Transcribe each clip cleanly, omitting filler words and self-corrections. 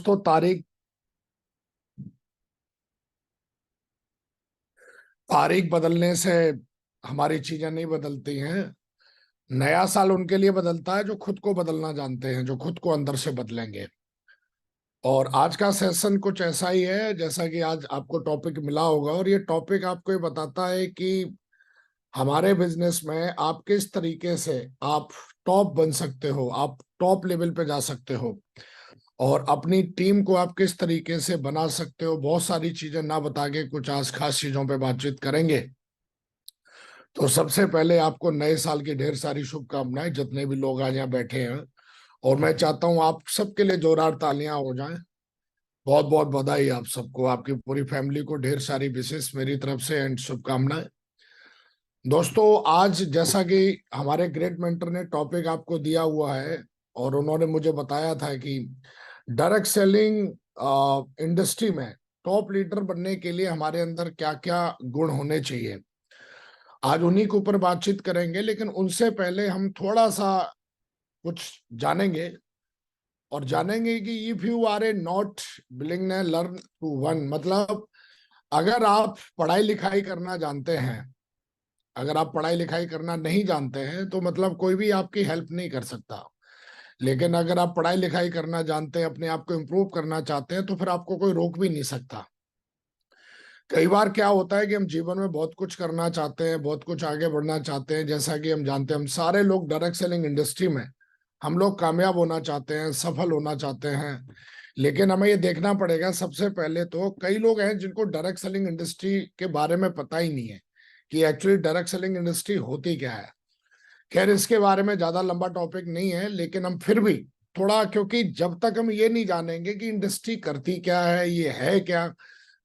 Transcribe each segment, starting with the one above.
दोस्तों, तारीख तारीख बदलने से हमारी चीजें नहीं बदलती हैं। नया साल उनके लिए बदलता है जो खुद को बदलना जानते हैं, जो खुद को अंदर से बदलेंगे। और आज का सेशन कुछ ऐसा ही है जैसा कि आज आपको टॉपिक मिला होगा, और ये टॉपिक आपको ये बताता है कि हमारे बिजनेस में आप किस तरीके से आप टॉप बन सकते हो, आप टॉप लेवल पे जा सकते हो, और अपनी टीम को आप किस तरीके से बना सकते हो। बहुत सारी चीजें ना बता के कुछ आज खास चीजों पे बातचीत करेंगे। तो सबसे पहले आपको नए साल की ढेर सारी शुभकामनाएं, जितने भी लोग आज यहाँ बैठे हैं। और मैं चाहता हूँ आप सबके लिए जोरदार तालियां हो जाएं। बहुत बहुत बधाई आप सबको, आपकी पूरी फैमिली को ढेर सारी विशेष मेरी तरफ से एंड शुभकामनाएं। दोस्तों, आज जैसा कि हमारे ग्रेट मेंटर ने टॉपिक आपको दिया हुआ है, और उन्होंने मुझे बताया था कि डायरेक्ट सेलिंग इंडस्ट्री में टॉप लीडर बनने के लिए हमारे अंदर क्या क्या गुण होने चाहिए, आज उन्हीं के ऊपर बातचीत करेंगे। लेकिन उनसे पहले हम थोड़ा सा कुछ जानेंगे, और जानेंगे कि if you are a not willing learn to one, मतलब अगर आप पढ़ाई लिखाई करना जानते हैं, अगर आप पढ़ाई लिखाई करना नहीं जानते हैं तो मतलब कोई भी आपकी हेल्प नहीं कर सकता। लेकिन अगर आप पढ़ाई लिखाई करना जानते हैं, अपने आप को इम्प्रूव करना चाहते हैं, तो फिर आपको कोई रोक भी नहीं सकता। कई बार क्या होता है कि हम जीवन में बहुत कुछ करना चाहते हैं, बहुत कुछ आगे बढ़ना चाहते हैं। जैसा कि हम जानते हैं, हम सारे लोग डायरेक्ट सेलिंग इंडस्ट्री में हम लोग कामयाब होना चाहते हैं, सफल होना चाहते हैं। लेकिन हमें ये देखना पड़ेगा, सबसे पहले तो कई लोग हैं जिनको डायरेक्ट सेलिंग इंडस्ट्री के बारे में पता ही नहीं है कि एक्चुअली डायरेक्ट सेलिंग इंडस्ट्री होती क्या है। खैर, इसके बारे में ज्यादा लंबा टॉपिक नहीं है, लेकिन हम फिर भी थोड़ा, क्योंकि जब तक हम ये नहीं जानेंगे कि इंडस्ट्री करती क्या है, ये है क्या।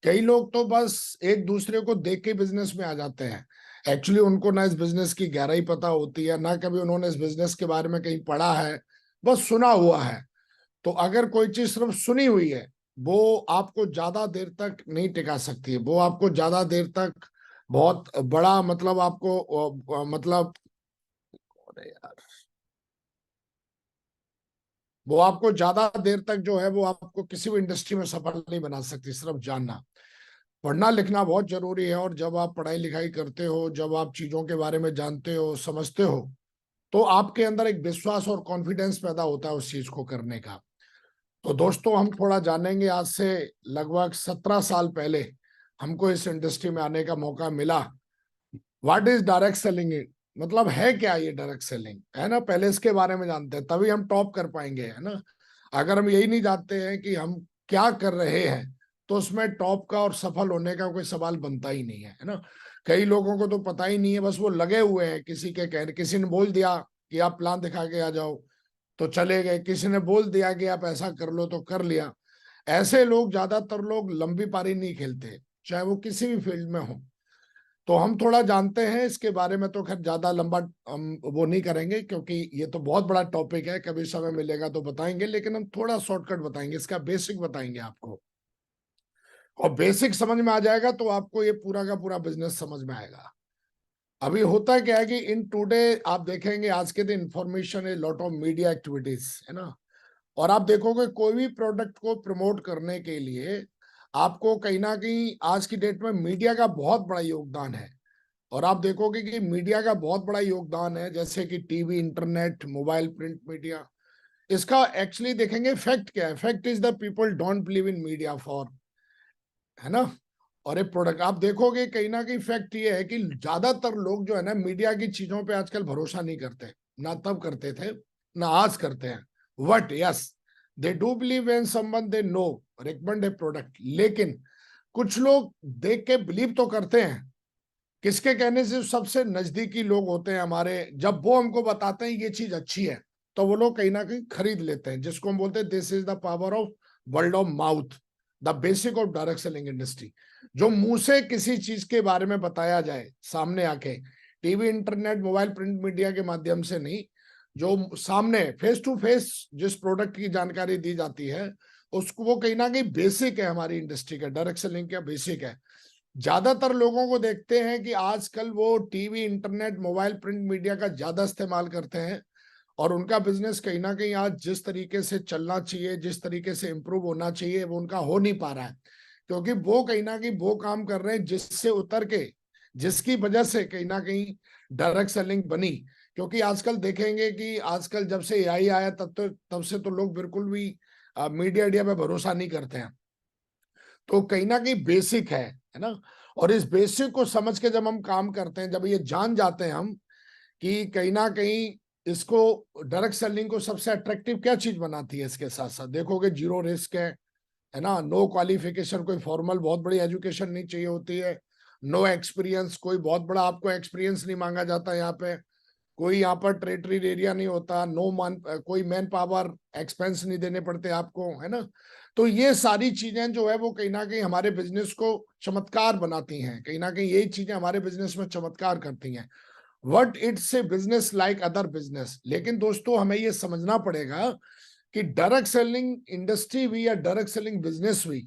कई लोग तो बस एक दूसरे को देख के बिजनेस में आ जाते हैं। एक्चुअली उनको ना इस बिजनेस की गहराई पता होती है, ना कभी उन्होंने इस बिजनेस के बारे में कहीं पढ़ा है, बस सुना हुआ है। तो अगर कोई चीज सिर्फ सुनी हुई है, वो आपको ज्यादा देर तक नहीं टिका सकती है। वो आपको ज्यादा देर तक बहुत बड़ा, मतलब आपको मतलब, अरे यार, वो आपको ज्यादा देर तक जो है वो आपको किसी भी इंडस्ट्री में सफल नहीं बना सकती। सिर्फ जानना, पढ़ना लिखना बहुत जरूरी है। और जब आप पढ़ाई लिखाई करते हो, जब आप चीजों के बारे में जानते हो, समझते हो, तो आपके अंदर एक विश्वास और कॉन्फिडेंस पैदा होता है उस चीज को करने का। तो दोस्तों, हम थोड़ा जानेंगे। आज से लगभग 17 साल पहले हमको इस इंडस्ट्री में आने का मौका मिला। व्हाट इज डायरेक्ट सेलिंग, मतलब है क्या ये डायरेक्ट सेलिंग, है ना। पहले इसके बारे में जानते हैं, तभी हम टॉप कर पाएंगे, है ना। अगर हम यही नहीं जानते हैं कि हम क्या कर रहे हैं, तो उसमें टॉप का और सफल होने का कोई सवाल बनता ही नहीं है ना। कई लोगों को तो पता ही नहीं है, बस वो लगे हुए हैं किसी के कहने, किसी ने बोल दिया कि आप प्लान दिखा के आ जाओ तो चले गए, किसी ने बोल दिया कि आप ऐसा कर लो तो कर लिया। ऐसे लोग, ज्यादातर लोग लंबी पारी नहीं खेलते, चाहे वो किसी भी फील्ड में हो। तो हम थोड़ा जानते हैं इसके बारे में, तो खैर ज्यादा लंबा हम वो नहीं करेंगे, क्योंकि ये तो बहुत बड़ा टॉपिक है। कभी समय मिलेगा तो बताएंगे, लेकिन हम थोड़ा शॉर्टकट बताएंगे, इसका बेसिक बताएंगे आपको। और बेसिक समझ में आ जाएगा तो आपको ये पूरा का पूरा बिजनेस समझ में आएगा। अभी होता क्या है कि इन टुडे आप देखेंगे, आज के दिन इंफॉर्मेशन है, लॉट ऑफ मीडिया एक्टिविटीज, है ना। और आप देखोगे कोई भी प्रोडक्ट को प्रमोट करने के लिए आपको कहीं ना कहीं आज की डेट में मीडिया का बहुत बड़ा योगदान है। और आप देखोगे कि मीडिया का बहुत बड़ा योगदान है, जैसे कि TV, internet, mobile, print media. इसका एक्चुअली देखेंगे फैक्ट क्या है। Fact is the people don't believe in media for, है ना। और एक प्रोडक्ट आप देखोगे, कहीं ना कहीं फैक्ट ये है कि ज्यादातर लोग जो है ना, मीडिया की चीजों पे आजकल भरोसा नहीं करते। ना तब करते थे, ना आज करते हैं। But yes, they do believe when someone they know recommend A product. लेकिन कुछ लोग देख के बिलीव तो करते हैं, किसके कहने से, सबसे नजदीकी लोग होते हैं हमारे, जब वो हमको बताते हैं ये चीज अच्छी है, तो वो लोग कहीं ना कहीं खरीद लेते हैं, जिसको हम बोलते हैं this is the power of world of mouth, the basic of direct selling industry. जो मुंह से किसी चीज के बारे में बताया जाए सामने आके, TV, internet, mobile, print media के माध्यम से नहीं, जो सामने फेस टू फेस जिस प्रोडक्ट की जानकारी दी जाती है, उसको, वो कहीं ना कहीं बेसिक है हमारी इंडस्ट्री का। डायरेक्ट सेलिंग का बेसिक है। ज्यादातर लोगों को देखते हैं कि आजकल वो TV, internet, mobile, print media का ज्यादा इस्तेमाल करते हैं, और उनका बिजनेस कहीं ना कहीं आज जिस तरीके से चलना चाहिए, जिस तरीके से इम्प्रूव होना चाहिए, वो उनका हो नहीं पा रहा है, क्योंकि वो कहीं ना कहीं वो काम कर रहे हैं जिससे उतर के, जिसकी वजह से कहीं ना कहीं डायरेक्ट सेलिंग बनी। क्योंकि आजकल देखेंगे कि आजकल जब से एआई आया तब से तो लोग बिल्कुल भी मीडिया मीडिया पे भरोसा नहीं करते हैं। तो कहीं ना कहीं बेसिक है ना। और इस बेसिक को समझ के जब हम काम करते हैं, जब ये जान जाते हैं हम कि कहीं ना कहीं इसको, डायरेक्ट सेलिंग को सबसे अट्रैक्टिव क्या चीज बनाती है, इसके साथ साथ देखोगे जीरो रिस्क है ना, नो क्वालिफिकेशन, कोई फॉर्मल बहुत बड़ी एजुकेशन नहीं चाहिए होती है, नो एक्सपीरियंस, कोई बहुत बड़ा आपको एक्सपीरियंस नहीं मांगा जाता यहाँ पे, कोई यहाँ पर टेरिटरी एरिया नहीं होता, नो मान, कोई मैन पावर एक्सपेंस नहीं देने पड़ते आपको, है ना। तो ये सारी चीजें जो है वो कहीं ना कहीं हमारे बिजनेस को चमत्कार बनाती हैं, कहीं ना कहीं यही चीजें हमारे बिजनेस में चमत्कार करती हैं। What it's a business like other business. लेकिन दोस्तों हमें ये समझना पड़ेगा कि डायरेक्ट सेलिंग इंडस्ट्री भी या डायरेक्ट सेलिंग बिजनेस भी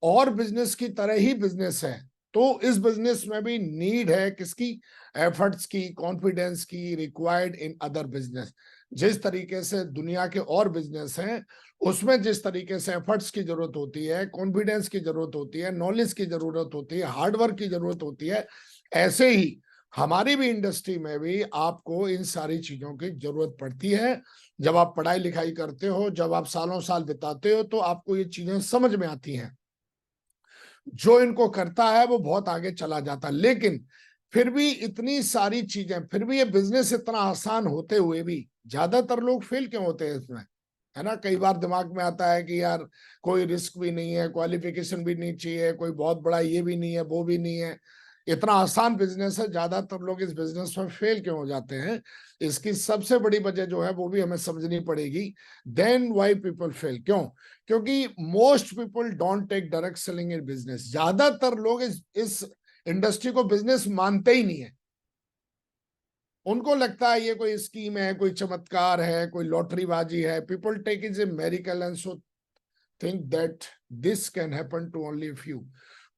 और बिजनेस की तरह ही बिजनेस है। तो इस बिजनेस में भी नीड है किसकी, एफर्ट्स की, कॉन्फिडेंस की, रिक्वायर्ड इन अदर बिजनेस। जिस तरीके से दुनिया के और बिजनेस हैं उसमें जिस तरीके से एफर्ट्स की जरूरत होती है, कॉन्फिडेंस की जरूरत होती है, नॉलेज की जरूरत होती है, हार्डवर्क की जरूरत होती है, ऐसे ही हमारी भी इंडस्ट्री में भी आपको इन सारी चीजों की जरूरत पड़ती है। जब आप पढ़ाई लिखाई करते हो, जब आप सालों साल बिताते हो, तो आपको ये चीजें समझ में आती हैं। जो इनको करता है वो बहुत आगे चला जाता है। लेकिन फिर भी इतनी सारी चीजें, फिर भी ये बिजनेस इतना आसान होते हुए भी ज्यादातर लोग फेल क्यों होते हैं इसमें, है ना। कई बार दिमाग में आता है कि यार कोई रिस्क भी नहीं है, क्वालिफिकेशन भी नहीं चाहिए, कोई बहुत बड़ा ये भी नहीं है, वो भी नहीं है, इतना आसान बिजनेस है, ज्यादातर लोग इस बिजनेस में फेल क्यों हो जाते हैं। इसकी सबसे बड़ी वजह जो है वो भी हमें समझनी पड़ेगी। देन वाई पीपल फेल, क्यों? क्योंकि most people don't take direct selling in business. ज्यादातर लोग इस इंडस्ट्री को बिजनेस मानते ही नहीं है। उनको लगता है ये कोई स्कीम है, कोई चमत्कार है, कोई लॉटरीबाजी है। People take is a miracle and so think that this can happen to only few.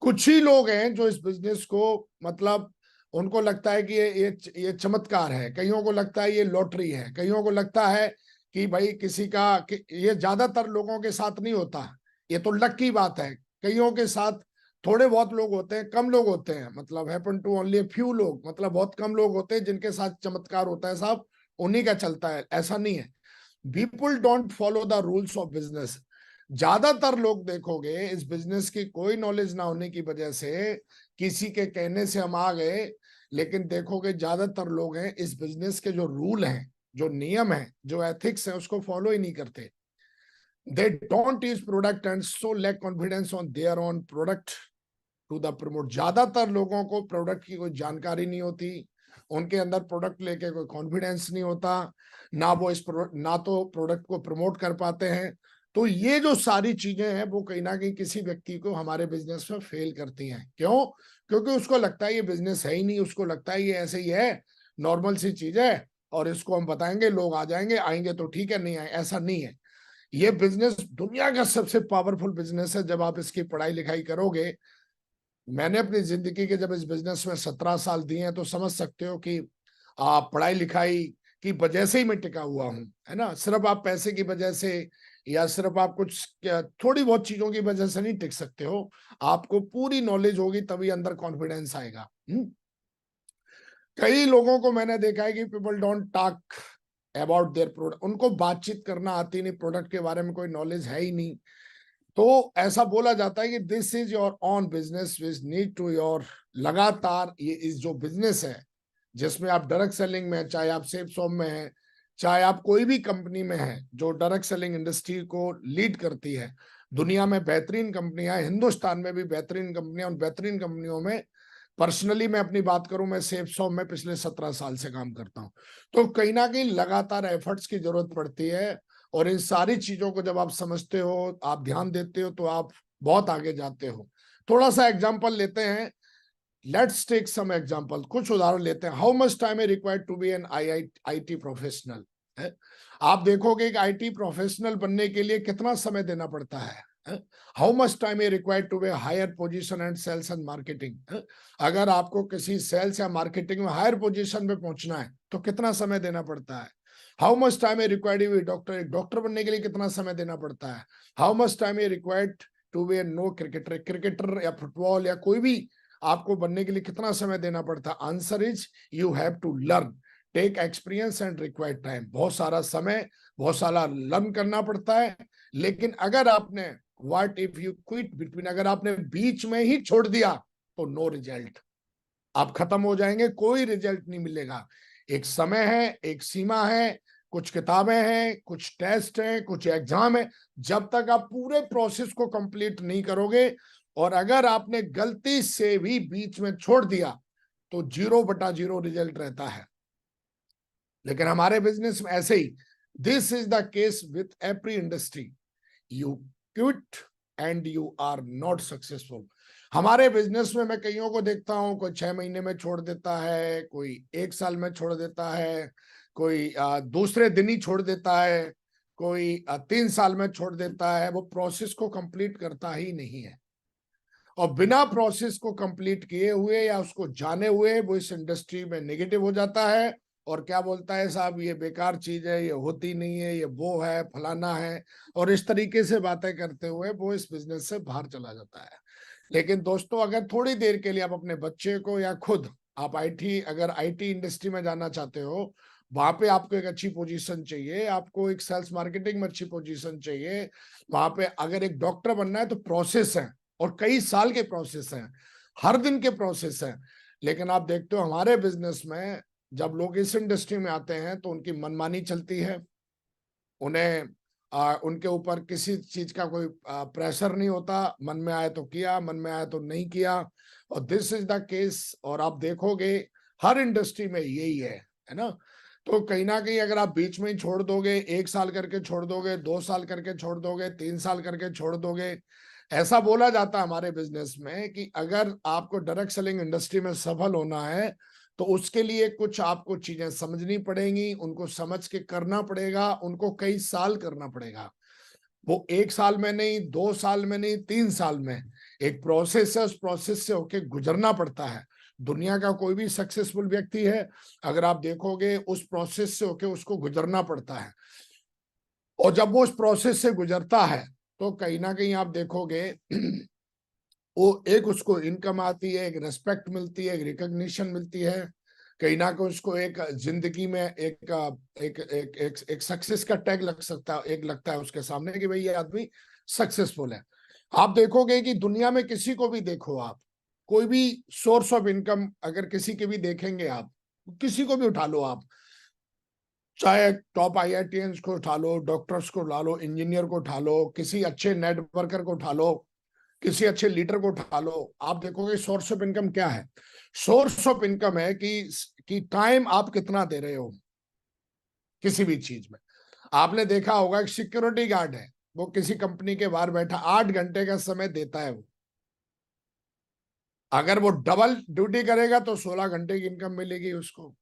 कुछ ही लोग हैं जो इस बिजनेस को, मतलब उनको लगता है कि ये चमत्कार है, कईयों को लगता है ये लॉटरी है, कईयों को लगता है कि भाई किसी का कि ये ज्यादातर लोगों के साथ नहीं होता, ये तो लक की बात है। कईयों के साथ थोड़े बहुत लोग होते हैं, कम लोग होते हैं, मतलब हैपन टू ओनली फ्यू लोग, मतलब बहुत कम लोग होते हैं जिनके साथ चमत्कार होता है साहब, उन्हीं का चलता है, ऐसा नहीं है। People don't follow the rules of business. ज्यादातर लोग देखोगे इस बिजनेस की कोई नॉलेज ना होने की वजह से, किसी के कहने से हम आ गए, लेकिन देखोगे ज्यादातर लोग हैं इस बिजनेस के जो रूल हैं, जो नियम हैं, जो एथिक्स हैं, उसको फॉलो ही नहीं करते। They don't use product and so lack confidence on their own product to the promote. ज्यादातर लोगों को प्रोडक्ट की कोई जानकारी नहीं होती, उनके अंदर प्रोडक्ट लेके कोई कॉन्फिडेंस नहीं होता, ना वो ना तो प्रोडक्ट को प्रमोट कर पाते हैं। तो ये जो सारी चीजें हैं वो कहीं ना कहीं किसी व्यक्ति को हमारे बिजनेस में फेल करती हैं। क्यों? क्योंकि उसको लगता है ये बिजनेस है ही नहीं, उसको लगता है ये ऐसे ही है, नॉर्मल सी चीज है, और इसको हम बताएंगे लोग आ जाएंगे, आएंगे तो ठीक है, नहीं आए ऐसा नहीं है। ये बिजनेस दुनिया का सबसे पावरफुल बिजनेस है। जब आप इसकी पढ़ाई लिखाई करोगे, मैंने अपनी जिंदगी के जब इस बिजनेस में 17 साल दिए हैं, तो समझ सकते हो कि आप पढ़ाई लिखाई की वजह से ही मैं टिका हुआ हूं, है ना। सिर्फ आप पैसे की वजह से या सिर्फ आप कुछ थोड़ी बहुत चीजों की वजह से नहीं टिक सकते हो। आपको पूरी नॉलेज होगी तभी अंदर कॉन्फिडेंस आएगा। कई लोगों को मैंने देखा है कि people don't talk about their product, उनको बातचीत करना आती नहीं, प्रोडक्ट के बारे में कोई नॉलेज है ही नहीं। तो ऐसा बोला जाता है कि this is your own business which need to your, लगातार ये इस जो बिजनेस है जिसमें आप डायरेक्ट सेलिंग में, चाहे आप सेफ शॉप में है, चाहे आप कोई भी कंपनी में है जो डायरेक्ट सेलिंग इंडस्ट्री को लीड करती है। दुनिया में बेहतरीन कंपनियां, हिंदुस्तान में भी बेहतरीन कंपनियां, उन बेहतरीन कंपनियों में पर्सनली मैं अपनी बात करूं, मैं सेफ शॉप में पिछले 17 साल से काम करता हूं। तो कहीं ना कहीं लगातार एफर्ट्स की जरूरत पड़ती है। और इन सारी चीजों को जब आप समझते हो, आप ध्यान देते हो, तो आप बहुत आगे जाते हो। थोड़ा सा एग्जांपल लेते हैं, लेट्स टेक सम एग्जांपल, कुछ उदाहरण लेते हैं। How much time is required to be an IT professional है। आप देखोगे कि आईटी प्रोफेशनल बनने के लिए कितना समय देना पड़ता है। How much time is required to be higher position and sales and marketing. अगर आपको किसी सेल्स या मार्केटिंग में हायर पोजीशन पे पहुंचना है तो कितना समय देना पड़ता है। How much time a required to be doctor, एक डॉक्टर बनने के लिए कितना समय देना पड़ता है? How much time a required to be a no cricketer, cricketer या फुटबॉल या कोई भी आपको बनने के लिए कितना समय देना पड़ता है? Answer is you have to learn, take experience and required time. बहुत सारा समय, बहुत सारा लर्न करना पड़ता है। लेकिन अगर आपने what if you quit between, अगर आपने बीच में ही छोड़ दिया तो नो रिजल्ट, आप खत्म हो जाएंगे, कोई रिजल्ट नहीं मिलेगा। एक समय है, एक सीमा है, कुछ किताबें हैं, कुछ टेस्ट हैं, कुछ एग्जाम है। जब तक आप पूरे प्रोसेस को कंप्लीट नहीं करोगे, और अगर आपने गलती से भी बीच में छोड़ दिया तो 0/0 रिजल्ट रहता है। लेकिन हमारे बिजनेस में ऐसे ही, this is the case with every industry, you quit and you are not successful. हमारे बिजनेस में मैं कईयों को देखता हूं, कोई 6 महीने में छोड़ देता है, कोई 1 साल में छोड़ देता है, कोई दूसरे दिन ही छोड़ देता है, कोई 3 साल में छोड़ देता है। वो प्रोसेस को कंप्लीट करता ही नहीं है, और बिना प्रोसेस को कंप्लीट किए हुए या उसको जाने हुए वो इस इंडस्ट्री में नेगेटिव हो जाता है, और क्या बोलता है, साहब ये बेकार चीज है, ये होती नहीं है, ये वो है, फलाना है, और इस तरीके से बातें करते हुए वो इस बिजनेस से बाहर चला जाता है। लेकिन दोस्तों, अगर थोड़ी देर के लिए आप अपने बच्चे को या खुद आप अगर आईटी इंडस्ट्री में जाना चाहते हो, वहां पे आपको एक अच्छी पोजीशन चाहिए, आपको एक सेल्स मार्केटिंग में अच्छी पोजीशन चाहिए, वहां पे अगर एक डॉक्टर बनना है तो प्रोसेस है, और कई साल के प्रोसेस हैं, हर दिन के प्रोसेस हैं। लेकिन आप देखते हो हमारे बिजनेस में जब लोग इस इंडस्ट्री में आते हैं तो उनकी मनमानी चलती है, उन्हें उनके ऊपर किसी चीज का कोई प्रेशर नहीं होता, मन में आए तो किया, मन में आए तो नहीं किया, और दिस इज द केस। और आप देखोगे हर इंडस्ट्री में यही है ना? तो कहीं ना कहीं अगर आप बीच में ही छोड़ दोगे, 1 साल करके छोड़ दोगे, 2 साल करके छोड़ दोगे, 3 साल करके छोड़ दोगे, ऐसा बोला जाता है हमारे बिजनेस में कि अगर आपको डायरेक्ट सेलिंग इंडस्ट्री में सफल होना है तो उसके लिए कुछ आपको चीजें समझनी पड़ेंगी, उनको समझ के करना पड़ेगा, उनको कई साल करना पड़ेगा। वो 1 साल में नहीं, 2 साल में नहीं, 3 साल में। एक प्रोसेस है, उस प्रोसेस से होके गुजरना पड़ता है। दुनिया का कोई भी सक्सेसफुल व्यक्ति है, अगर आप देखोगे उस प्रोसेस से होके उसको गुजरना पड़ता है, और जब वो उस प्रोसेस से गुजरता है तो कहीं ना कहीं आप देखोगे वो एक उसको इनकम आती है, एक रेस्पेक्ट मिलती है, एक रिकॉग्निशन मिलती है, कहीं ना कहीं उसको एक जिंदगी में एक सक्सेस का टैग लग सकता है, एक लगता है उसके सामने कि भाई ये आदमी सक्सेसफुल है। आप देखोगे कि दुनिया में किसी को भी देखो आप, कोई भी सोर्स ऑफ इनकम अगर किसी के भी देखेंगे आप, किसी को भी उठा लो आप, चाहे टॉप आईआईटीएंस को उठा लो, डॉक्टर्स को उठा लो, इंजीनियर को उठा लो, किसी अच्छे नेटवर्कर को उठा लो, किसी अच्छे लीडर को उठा लो, आप देखोगे सोर्स ऑफ इनकम क्या है। सोर्स ऑफ इनकम है कि टाइम आप कितना दे रहे हो किसी भी चीज में। आपने देखा होगा कि सिक्योरिटी गार्ड है, वो किसी कंपनी के बाहर बैठा 8 घंटे का समय देता है वो, अगर वो डबल ड्यूटी करेगा तो 16 घंटे की इनकम मिलेगी उसको।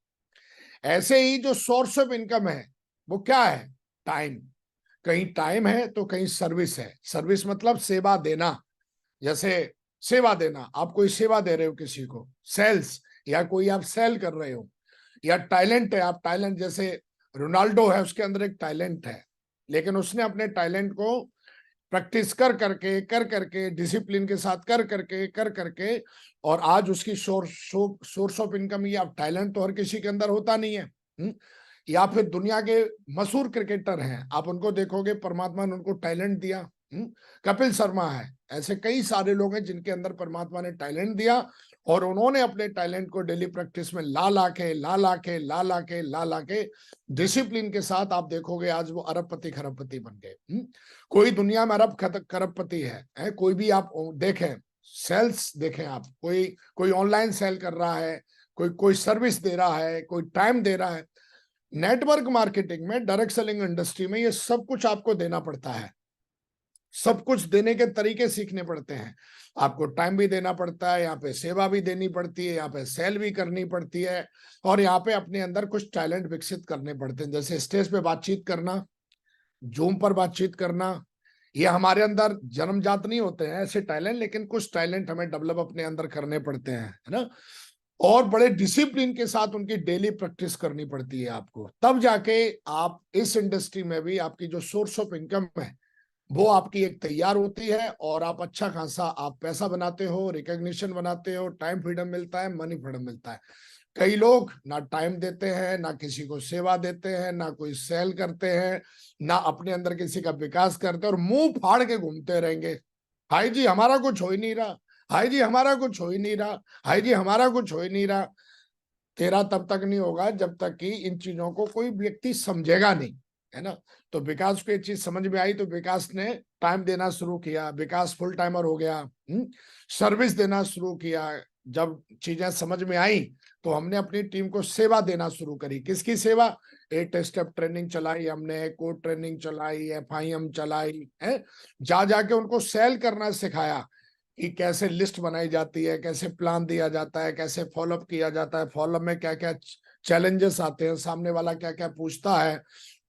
ऐसे ही जो सोर्स ऑफ इनकम है वो क्या है? टाइम। कहीं टाइम है तो कहीं सर्विस है। सर्विस मतलब सेवा देना, जैसे सेवा देना, आप कोई सेवा दे रहे हो किसी को, सेल्स, या कोई आप सेल कर रहे हो, या टैलेंट है, आप टैलेंट, जैसे रोनाल्डो है, उसके अंदर एक टैलेंट है, लेकिन उसने अपने टैलेंट को प्रैक्टिस कर करके डिसिप्लिन के साथ कर करके और आज उसकी सोर्स ऑफ इनकम, ये अब टैलेंट तो हर किसी के अंदर होता नहीं है। या फिर दुनिया के मशहूर क्रिकेटर हैं, आप उनको देखोगे, परमात्मा ने उनको टैलेंट दिया। कपिल शर्मा है, ऐसे कई सारे लोग हैं जिनके अंदर परमात्मा ने टैलेंट दिया, और उन्होंने अपने टैलेंट को डेली प्रैक्टिस में ला ला के डिसिप्लिन के साथ, आप देखोगे आज वो अरबपति खरबपति बन गए। कोई दुनिया में अरब खरबपति है, कोई भी आप देखें, सेल्स देखें आप, कोई कोई ऑनलाइन सेल कर रहा है, कोई कोई सर्विस दे रहा है, कोई टाइम दे रहा है। नेटवर्क मार्केटिंग में, डायरेक्ट सेलिंग इंडस्ट्री में ये सब कुछ आपको देना पड़ता है। सब कुछ देने के तरीके सीखने पड़ते हैं। आपको टाइम भी देना पड़ता है, यहाँ पे सेवा भी देनी पड़ती है, यहाँ पे सेल भी करनी पड़ती है, और यहाँ पे अपने अंदर कुछ टैलेंट विकसित करने पड़ते हैं, जैसे स्टेज पे बातचीत करना, जूम पर बातचीत करना। ये हमारे अंदर जन्मजात नहीं होते हैं ऐसे टैलेंट, लेकिन कुछ टैलेंट हमें डेवलप अपने अंदर करने पड़ते हैं, है ना? और बड़े डिसिप्लिन के साथ उनकी डेली प्रैक्टिस करनी पड़ती है आपको, तब जाके आप इस इंडस्ट्री में भी आपकी जो सोर्स ऑफ इनकम है वो आपकी एक तैयार होती है, और आप अच्छा खासा आप पैसा बनाते हो, रिकॉग्निशन बनाते हो, टाइम फ्रीडम मिलता है, मनी फ्रीडम मिलता है। कई लोग ना टाइम देते हैं, ना किसी को सेवा देते हैं, ना कोई सेल करते हैं, ना अपने अंदर किसी का विकास करते हैं, और मुंह फाड़ के घूमते रहेंगे। हाय जी हमारा कुछ हो ही नहीं रहा, हाय जी हमारा कुछ हो ही नहीं रहा, हाय जी हमारा कुछ हो ही नहीं रहा। तेरा तब तक नहीं होगा जब तक कि इन चीजों को कोई व्यक्ति समझेगा नहीं, है ना। तो विकास को ये चीज समझ में आई, तो विकास ने टाइम देना शुरू किया, विकास फुल टाइमर हो गया, सर्विस देना शुरू किया। जब चीजें समझ में आई तो हमने अपनी टीम को सेवा देना शुरू करी। किसकी सेवा? 8 स्टेप ट्रेनिंग चलाई हमने, कोड ट्रेनिंग चलाई, FIM चलाई है, जा जाके उनको सेल करना सिखाया कि कैसे लिस्ट बनाई जाती है, कैसे प्लान दिया जाता है, कैसे फॉलोअप किया जाता है, फॉलोअप में क्या क्या चैलेंजेस आते हैं, सामने वाला क्या क्या पूछता है,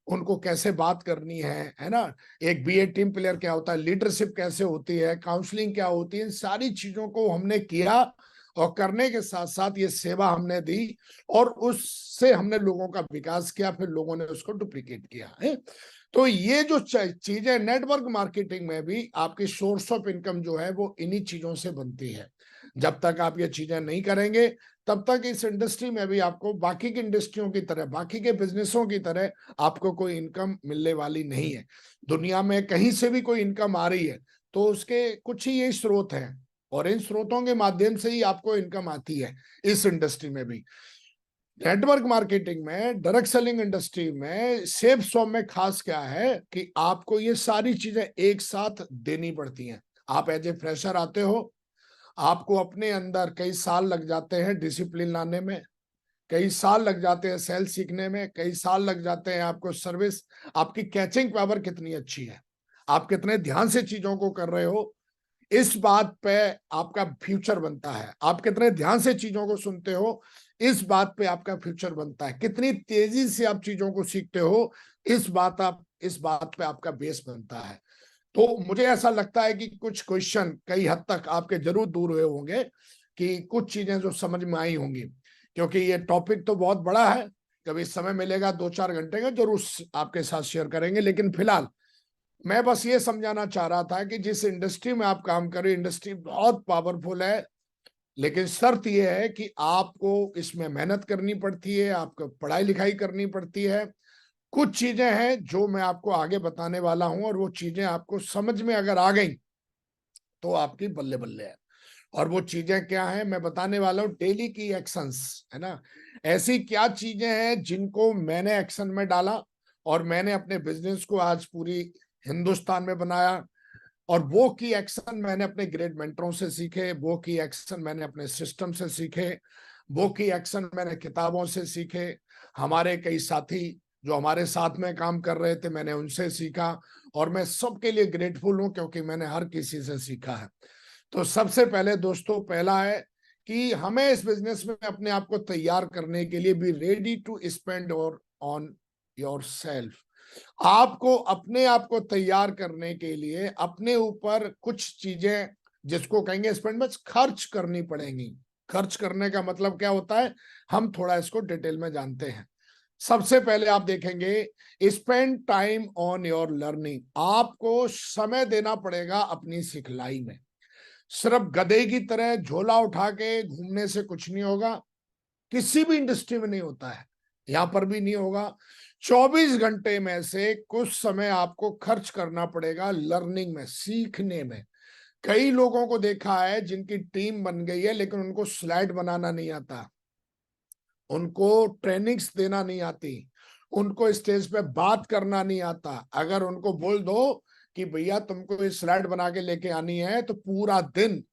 उनको कैसे बात करनी है ना। एक BA टीम प्लेयर क्या होता है, लीडरशिप कैसे होती है, काउंसलिंग क्या होती है, इन सारी चीजों को हमने किया, और करने के साथ साथ ये सेवा हमने दी, और उससे हमने लोगों का विकास किया, फिर लोगों ने उसको डुप्लीकेट किया है। तो ये जो चीजें, नेटवर्क मार्केटिंग में भी आपकी सोर्स ऑफ इनकम जो है वो इन्हीं चीजों से बनती है। जब तक आप ये चीजें नहीं करेंगे तब तक इस इंडस्ट्री में भी आपको बाकी की इंडस्ट्रियों की तरह, बाकी के बिजनेसों की तरह आपको कोई इनकम मिलने वाली नहीं है। दुनिया में कहीं से भी कोई इनकम आ रही है तो उसके कुछ ही ये स्रोत हैं, और इन स्रोतों के माध्यम से ही आपको इनकम आती है इस इंडस्ट्री में भी। नेटवर्क मार्केटिंग में, डायरेक्ट सेलिंग इंडस्ट्री में, सेफ शॉप में खास क्या है कि आपको ये सारी चीजें एक साथ देनी पड़ती हैं। आप एज ए फ्रेशर आते हो, आपको अपने अंदर कई साल लग जाते हैं डिसिप्लिन लाने में, कई साल लग जाते हैं सेल सीखने में, कई साल लग जाते हैं आपको सर्विस। आपकी कैचिंग पावर कितनी अच्छी है, आप कितने ध्यान से चीजों को कर रहे हो, इस बात पे आपका फ्यूचर बनता है। आप कितने ध्यान से चीजों को सुनते हो, इस बात पे आपका फ्यूचर बनता है। कितनी तेजी से आप चीजों को सीखते हो, इस बात पे आपका बेस बनता है। तो मुझे ऐसा लगता है कि कुछ क्वेश्चन कई हद तक आपके जरूर दूर हुए होंगे, कि कुछ चीजें जो समझ में आई होंगी, क्योंकि ये टॉपिक तो बहुत बड़ा है। कभी समय मिलेगा 2-4 घंटे का जरूर आपके साथ शेयर करेंगे, लेकिन फिलहाल मैं बस ये समझाना चाह रहा था कि जिस इंडस्ट्री में आप काम कर रहे हो, इंडस्ट्री बहुत पावरफुल है, लेकिन शर्त यह है कि आपको इसमें मेहनत करनी पड़ती है, आपको पढ़ाई लिखाई करनी पड़ती है। कुछ चीजें हैं जो मैं आपको आगे बताने वाला हूं, और वो चीजें आपको समझ में अगर आ गई तो आपकी बल्ले बल्ले है। और वो चीजें क्या हैं मैं बताने वाला हूँ, डेली की एक्शंस, है ना। ऐसी क्या चीजें हैं जिनको मैंने एक्शन में डाला, और मैंने अपने बिजनेस को आज पूरी हिंदुस्तान में बनाया। और वो की एक्शन मैंने अपने ग्रेट मेंटरों से सीखे, वो की एक्शन मैंने अपने सिस्टम से सीखे, वो की एक्शन मैंने किताबों से सीखे, हमारे कई साथी जो हमारे साथ में काम कर रहे थे मैंने उनसे सीखा। और मैं सबके लिए ग्रेटफुल हूं क्योंकि मैंने हर किसी से सीखा है। तो सबसे पहले दोस्तों, पहला है कि हमें इस बिजनेस में अपने आप को तैयार करने के लिए बी रेडी टू स्पेंड और ऑन योर सेल्फ। आपको अपने आप को तैयार करने के लिए अपने ऊपर कुछ चीजें, जिसको कहेंगे स्पेंड, बस खर्च करनी पड़ेंगी। खर्च करने का मतलब क्या होता है, हम थोड़ा इसको डिटेल में जानते हैं। सबसे पहले आप देखेंगे spend time on your learning. आपको समय देना पड़ेगा अपनी सिखलाई में। सिर्फ गधे की तरह झोला उठा के घूमने से कुछ नहीं होगा, किसी भी इंडस्ट्री में नहीं होता है, यहां पर भी नहीं होगा। 24 घंटे में से कुछ समय आपको खर्च करना पड़ेगा लर्निंग में, सीखने में। कई लोगों को देखा है जिनकी टीम बन गई है लेकिन उनको स्लाइड बनाना नहीं आता, उनको ट्रेनिंग्स देना नहीं आती, उनको स्टेज पे बात करना नहीं आता। अगर उनको बोल दो कि भैया तुमको ये स्लाइड बना के लेके आनी है, तो पूरा दिन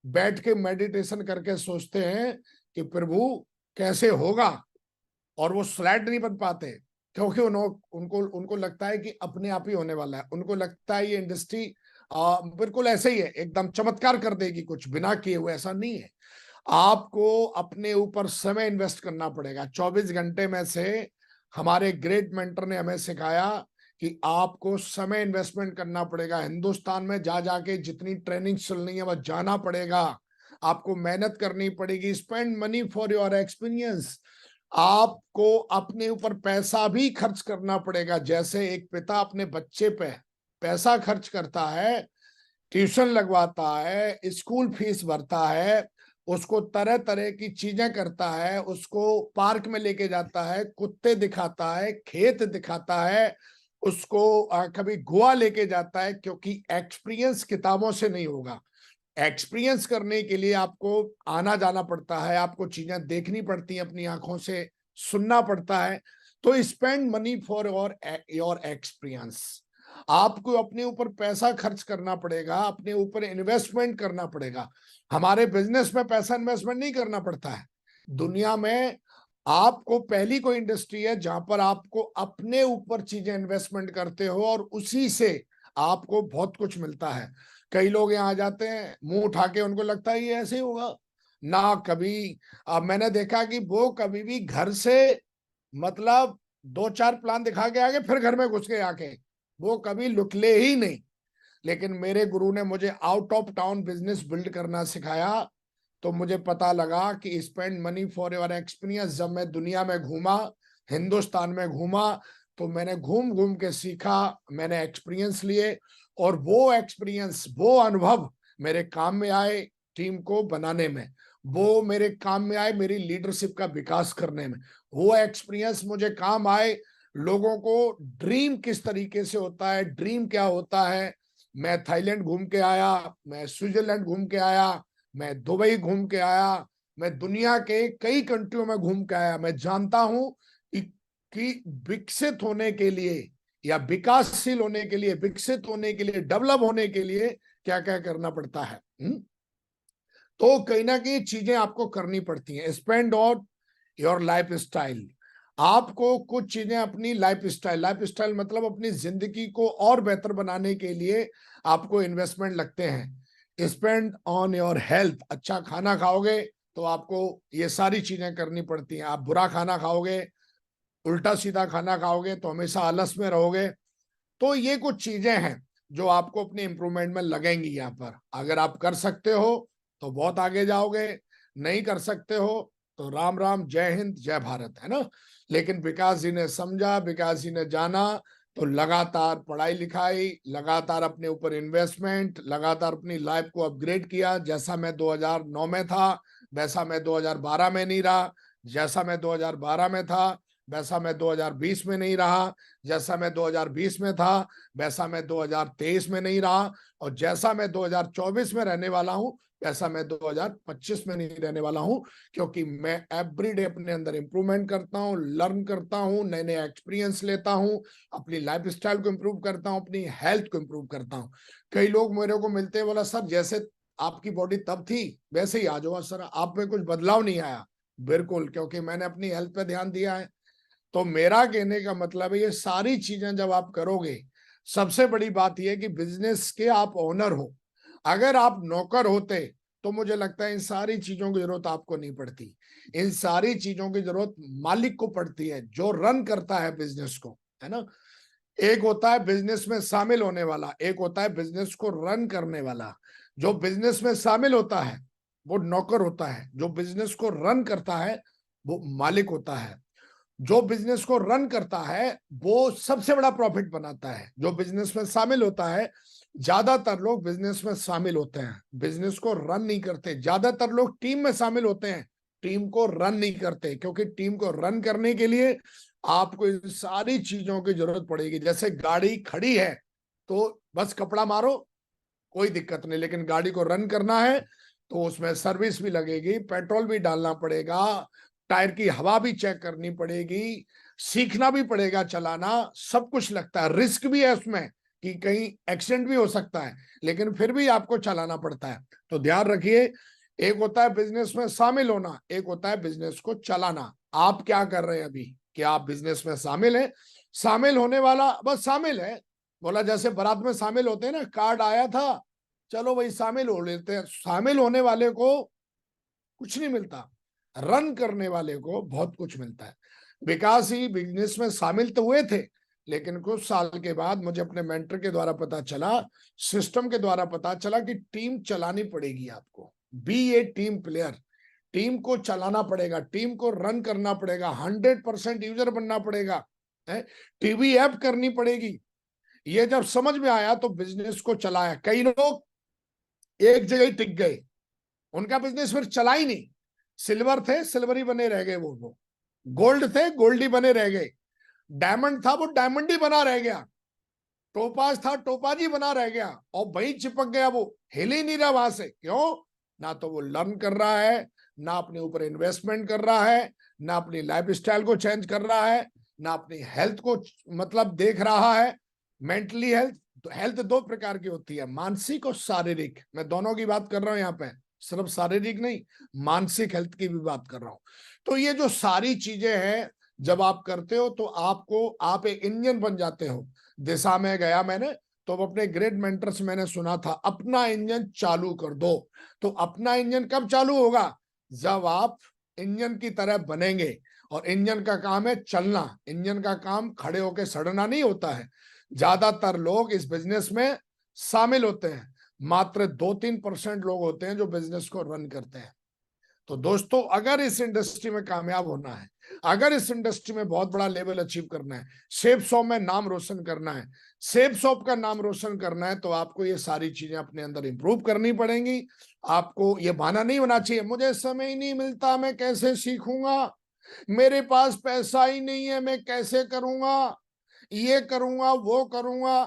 बैठ के मेडिटेशन करके सोचते हैं कि प्रभु कैसे होगा, और वो स्लाइड नहीं बन पाते, क्योंकि उनको उनको लगता है कि अपने आप ही होने वाला है। उनको लगता है ये इंडस्ट्री बिल्कुल ऐसे ही है, एकदम चमत्कार कर देगी कुछ बिना किए हुए। ऐसा नहीं है। आपको अपने ऊपर समय इन्वेस्ट करना पड़ेगा। 24 घंटे में से हमारे ग्रेट मेंटर ने हमें सिखाया कि आपको समय इन्वेस्टमेंट करना पड़ेगा। हिंदुस्तान में जा जाके जितनी ट्रेनिंग चलनी है वह जाना पड़ेगा, आपको मेहनत करनी पड़ेगी। Spend money for your experience, आपको अपने ऊपर पैसा भी खर्च करना पड़ेगा। जैसे एक पिता अपने बच्चे पे पैसा खर्च करता है, ट्यूशन लगवाता है, स्कूल फीस भरता है, उसको तरह तरह की चीजें करता है, उसको पार्क में लेके जाता है, कुत्ते दिखाता है, खेत दिखाता है, उसको कभी गोवा लेके जाता है, क्योंकि एक्सपीरियंस किताबों से नहीं होगा। एक्सपीरियंस करने के लिए आपको आना जाना पड़ता है, आपको चीजें देखनी पड़ती हैं, अपनी आंखों से सुनना पड़ता है। तो spend money for your experience, आपको अपने ऊपर पैसा खर्च करना पड़ेगा, अपने ऊपर इन्वेस्टमेंट करना पड़ेगा। हमारे बिजनेस में पैसा इन्वेस्टमेंट नहीं करना पड़ता है। दुनिया में आपको पहली कोई इंडस्ट्री है जहां पर आपको अपने ऊपर चीजें इन्वेस्टमेंट करते हो और उसी से आपको बहुत कुछ मिलता है। कई लोग यहाँ आ जाते हैं, मुंह उठा के उनको लगता है ये ऐसे ही होगा ना। कभी मैंने देखा कि वो कभी भी घर से मतलब दो चार प्लान दिखा के आगे फिर घर में घुस के आके वो कभी लुकले ही नहीं। लेकिन मेरे गुरु ने मुझे out of town business build करना सिखाया, तो मुझे पता लगा कि spend money for your experience. जब मैं दुनिया में घूमा, हिंदुस्तान में घूमा, तो मैंने घूम घूम के सीखा, मैंने एक्सपीरियंस लिए, और वो एक्सपीरियंस, वो अनुभव मेरे काम में आए टीम को बनाने में, वो मेरे काम में आए मेरी लीडरशिप का विकास करने में, वो एक्सपीरियंस मुझे काम आए लोगों को ड्रीम किस तरीके से होता है, ड्रीम क्या होता है। मैं थाईलैंड घूम के आया, मैं स्विट्जरलैंड घूम के आया, मैं दुबई घूम के आया, मैं दुनिया के कई कंट्रियों में घूम के आया। मैं जानता हूं कि विकसित होने के लिए या विकासशील होने के लिए, विकसित होने के लिए, डेवलप होने के लिए क्या क्या करना पड़ता है। तो कहीं ना कहीं चीजें आपको करनी पड़ती हैं। Spend on your life style, आपको कुछ चीजें अपनी लाइफ स्टाइल मतलब अपनी जिंदगी को और बेहतर बनाने के लिए आपको इन्वेस्टमेंट लगते हैं। स्पेंड ऑन योर हेल्थ, अच्छा खाना खाओगे तो आपको ये सारी चीजें करनी पड़ती हैं। आप बुरा खाना खाओगे, उल्टा सीधा खाना खाओगे तो हमेशा आलस में रहोगे। तो ये कुछ चीजें हैं जो आपको अपने इंप्रूवमेंट में लगेंगी। यहाँ पर अगर आप कर सकते हो तो बहुत आगे जाओगे, नहीं कर सकते हो तो राम राम, जय हिंद, जय भारत, है ना। लेकिन विकास जी ने समझा, विकास जी ने जाना, तो लगातार पढ़ाई लिखाई, लगातार अपने ऊपर इन्वेस्टमेंट, लगातार अपनी लाइफ को अपग्रेड किया। जैसा मैं 2009 में था वैसा मैं 2012 में नहीं रहा, जैसा मैं 2012 में था वैसा मैं 2020 में नहीं रहा, जैसा मैं 2020 में था वैसा मैं 2023 में नहीं रहा, और जैसा मैं 2024 में रहने वाला हूं वैसा मैं 2025 में नहीं रहने वाला हूं। क्योंकि मैं एवरीडे अपने अंदर इंप्रूवमेंट करता हूं, लर्न करता हूं, नए नए एक्सपीरियंस लेता हूं, अपनी लाइफ स्टाइल को इम्प्रूव करता हूं, अपनी हेल्थ को इम्प्रूव करता हूं। कई लोग मेरे को मिलते हैं, बोला सर जैसे आपकी बॉडी तब थी वैसे ही आ जाओ सर, आप में कुछ बदलाव नहीं आया। बिल्कुल, क्योंकि मैंने अपनी हेल्थ पे ध्यान दिया है। तो मेरा कहने का मतलब है ये सारी चीजें जब आप करोगे, सबसे बड़ी बात यह है कि बिजनेस के आप ओनर हो। अगर आप नौकर होते तो मुझे लगता है इन सारी चीजों की जरूरत आपको नहीं पड़ती। इन सारी चीजों की जरूरत मालिक को पड़ती है, जो रन करता है बिजनेस को, है ना। एक होता है बिजनेस में शामिल होने वाला, एक होता है बिजनेस को रन करने वाला। जो बिजनेस में शामिल होता है वो नौकर होता है, जो बिजनेस को रन करता है वो मालिक होता है। जो बिजनेस को रन करता है वो सबसे बड़ा प्रॉफिट बनाता है। जो बिजनेस में शामिल होता है, ज्यादातर लोग बिजनेस में शामिल होते हैं, बिजनेस को रन नहीं करते। ज्यादातर लोग टीम में शामिल होते हैं, टीम को रन नहीं करते। क्योंकि टीम को रन करने के लिए आपको इन सारी चीजों की जरूरत पड़ेगी। जैसे गाड़ी खड़ी है तो बस कपड़ा मारो, कोई दिक्कत नहीं, लेकिन गाड़ी को रन करना है तो उसमें सर्विस भी लगेगी, पेट्रोल भी डालना पड़ेगा, टायर की हवा भी चेक करनी पड़ेगी, सीखना भी पड़ेगा चलाना, सब कुछ लगता है। रिस्क भी है उसमें कि कहीं एक्सीडेंट भी हो सकता है, लेकिन फिर भी आपको चलाना पड़ता है। तो ध्यान रखिए, एक होता है बिजनेस में शामिल होना, एक होता है बिजनेस को चलाना। आप क्या कर रहे हैं अभी? क्या आप बिजनेस में शामिल हैं? शामिल होने वाला बस शामिल है, बोला जैसे बारात में शामिल होते हैं ना, कार्ड आया था चलो भाई शामिल हो लेते हैं। शामिल होने वाले को कुछ नहीं मिलता, रन करने वाले को बहुत कुछ मिलता है। विकास ही बिजनेस में शामिल तो हुए थे, लेकिन कुछ साल के बाद मुझे अपने मेंटर के द्वारा पता चला, सिस्टम के द्वारा पता चला कि टीम चलानी पड़ेगी आपको। बी ए टीम प्लेयर। टीम को चलाना पड़ेगा, टीम को रन करना पड़ेगा, 100% यूजर बनना पड़ेगा, टीवी ऐप करनी पड़ेगी। ये जब समझ में आया तो बिजनेस को चलाया। कई लोग एक जगह ही टिक गए, उनका बिजनेस फिर चला ही नहीं। सिल्वर थे, सिल्वर ही बने रह गए वो। गोल्ड थे, गोल्ड ही बने रह गए। डायमंड था, वो डायमंड ही बना रह गया। टोपाज था, टोपाज ही बना रह गया, और वही चिपक गया, वो हिल ही नहीं रहा वहां से। क्यों? ना तो वो लर्न कर रहा है, ना अपने ऊपर इन्वेस्टमेंट कर रहा है, ना अपनी लाइफ स्टाइल को चेंज कर रहा है, ना अपनी हेल्थ को मतलब देख रहा है। मेंटली हेल्थ, तो हेल्थ दो प्रकार की होती है, मानसिक और शारीरिक। मैं दोनों की बात कर रहा हूं यहाँ पे, सिर्फ शारीरिक नहीं, मानसिक हेल्थ की भी बात कर रहा हूं। तो ये जो सारी चीजें हैं जब आप करते हो तो आप एक इंजन बन जाते हो। दिशा में गया मैंने, तो अपने ग्रेट मेंटर से मैंने सुना था, अपना इंजन चालू कर दो। तो अपना इंजन कब चालू होगा? जब आप इंजन की तरह बनेंगे। और इंजन का काम है चलना, इंजन का काम खड़े होकर सड़ना नहीं होता है। ज्यादातर लोग इस बिजनेस में शामिल होते हैं, मात्र 2-3% लोग होते हैं जो बिजनेस को रन करते हैं। तो दोस्तों, अगर इस इंडस्ट्री में कामयाब होना है, अगर इस इंडस्ट्री में बहुत बड़ा लेवल अचीव करना है, शेप शॉप में नाम रोशन करना है, शेप शॉप का नाम रोशन करना है, तो आपको ये सारी चीजें अपने अंदर इंप्रूव करनी पड़ेंगी। आपको ये बहाना नहीं होना चाहिए, मुझे समय ही नहीं मिलता, मैं कैसे सीखूंगा, मेरे पास पैसा ही नहीं है, मैं कैसे करूंगा, ये करूंगा वो करूंगा।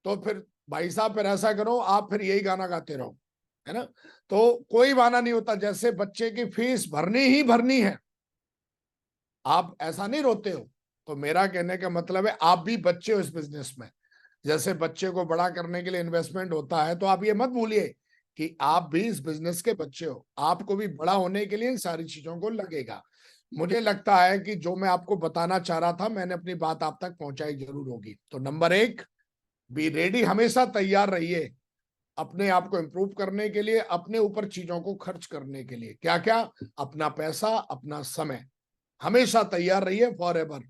तो फिर भाई साहब, फिर ऐसा करो, आप फिर यही गाना गाते रहो, है ना। तो कोई बहाना नहीं होता। जैसे बच्चे की फीस भरनी ही भरनी है, आप ऐसा नहीं रोते हो। तो मेरा कहने का मतलब है, आप भी बच्चे हो इस बिजनेस में। जैसे बच्चे को बड़ा करने के लिए इन्वेस्टमेंट होता है, तो आप ये मत भूलिए कि आप भी इस बिजनेस के बच्चे हो। आपको भी बड़ा होने के लिए इन सारी चीजों को लगेगा। मुझे लगता है कि जो मैं आपको बताना चाह रहा था, मैंने अपनी बात आप तक पहुंचाई जरूर होगी। तो नंबर 1, बी रेडी, हमेशा तैयार रहिए अपने आप को इंप्रूव करने के लिए, अपने ऊपर चीजों को खर्च करने के लिए। क्या क्या? अपना पैसा, अपना समय, हमेशा तैयार रहिए फॉर एवर।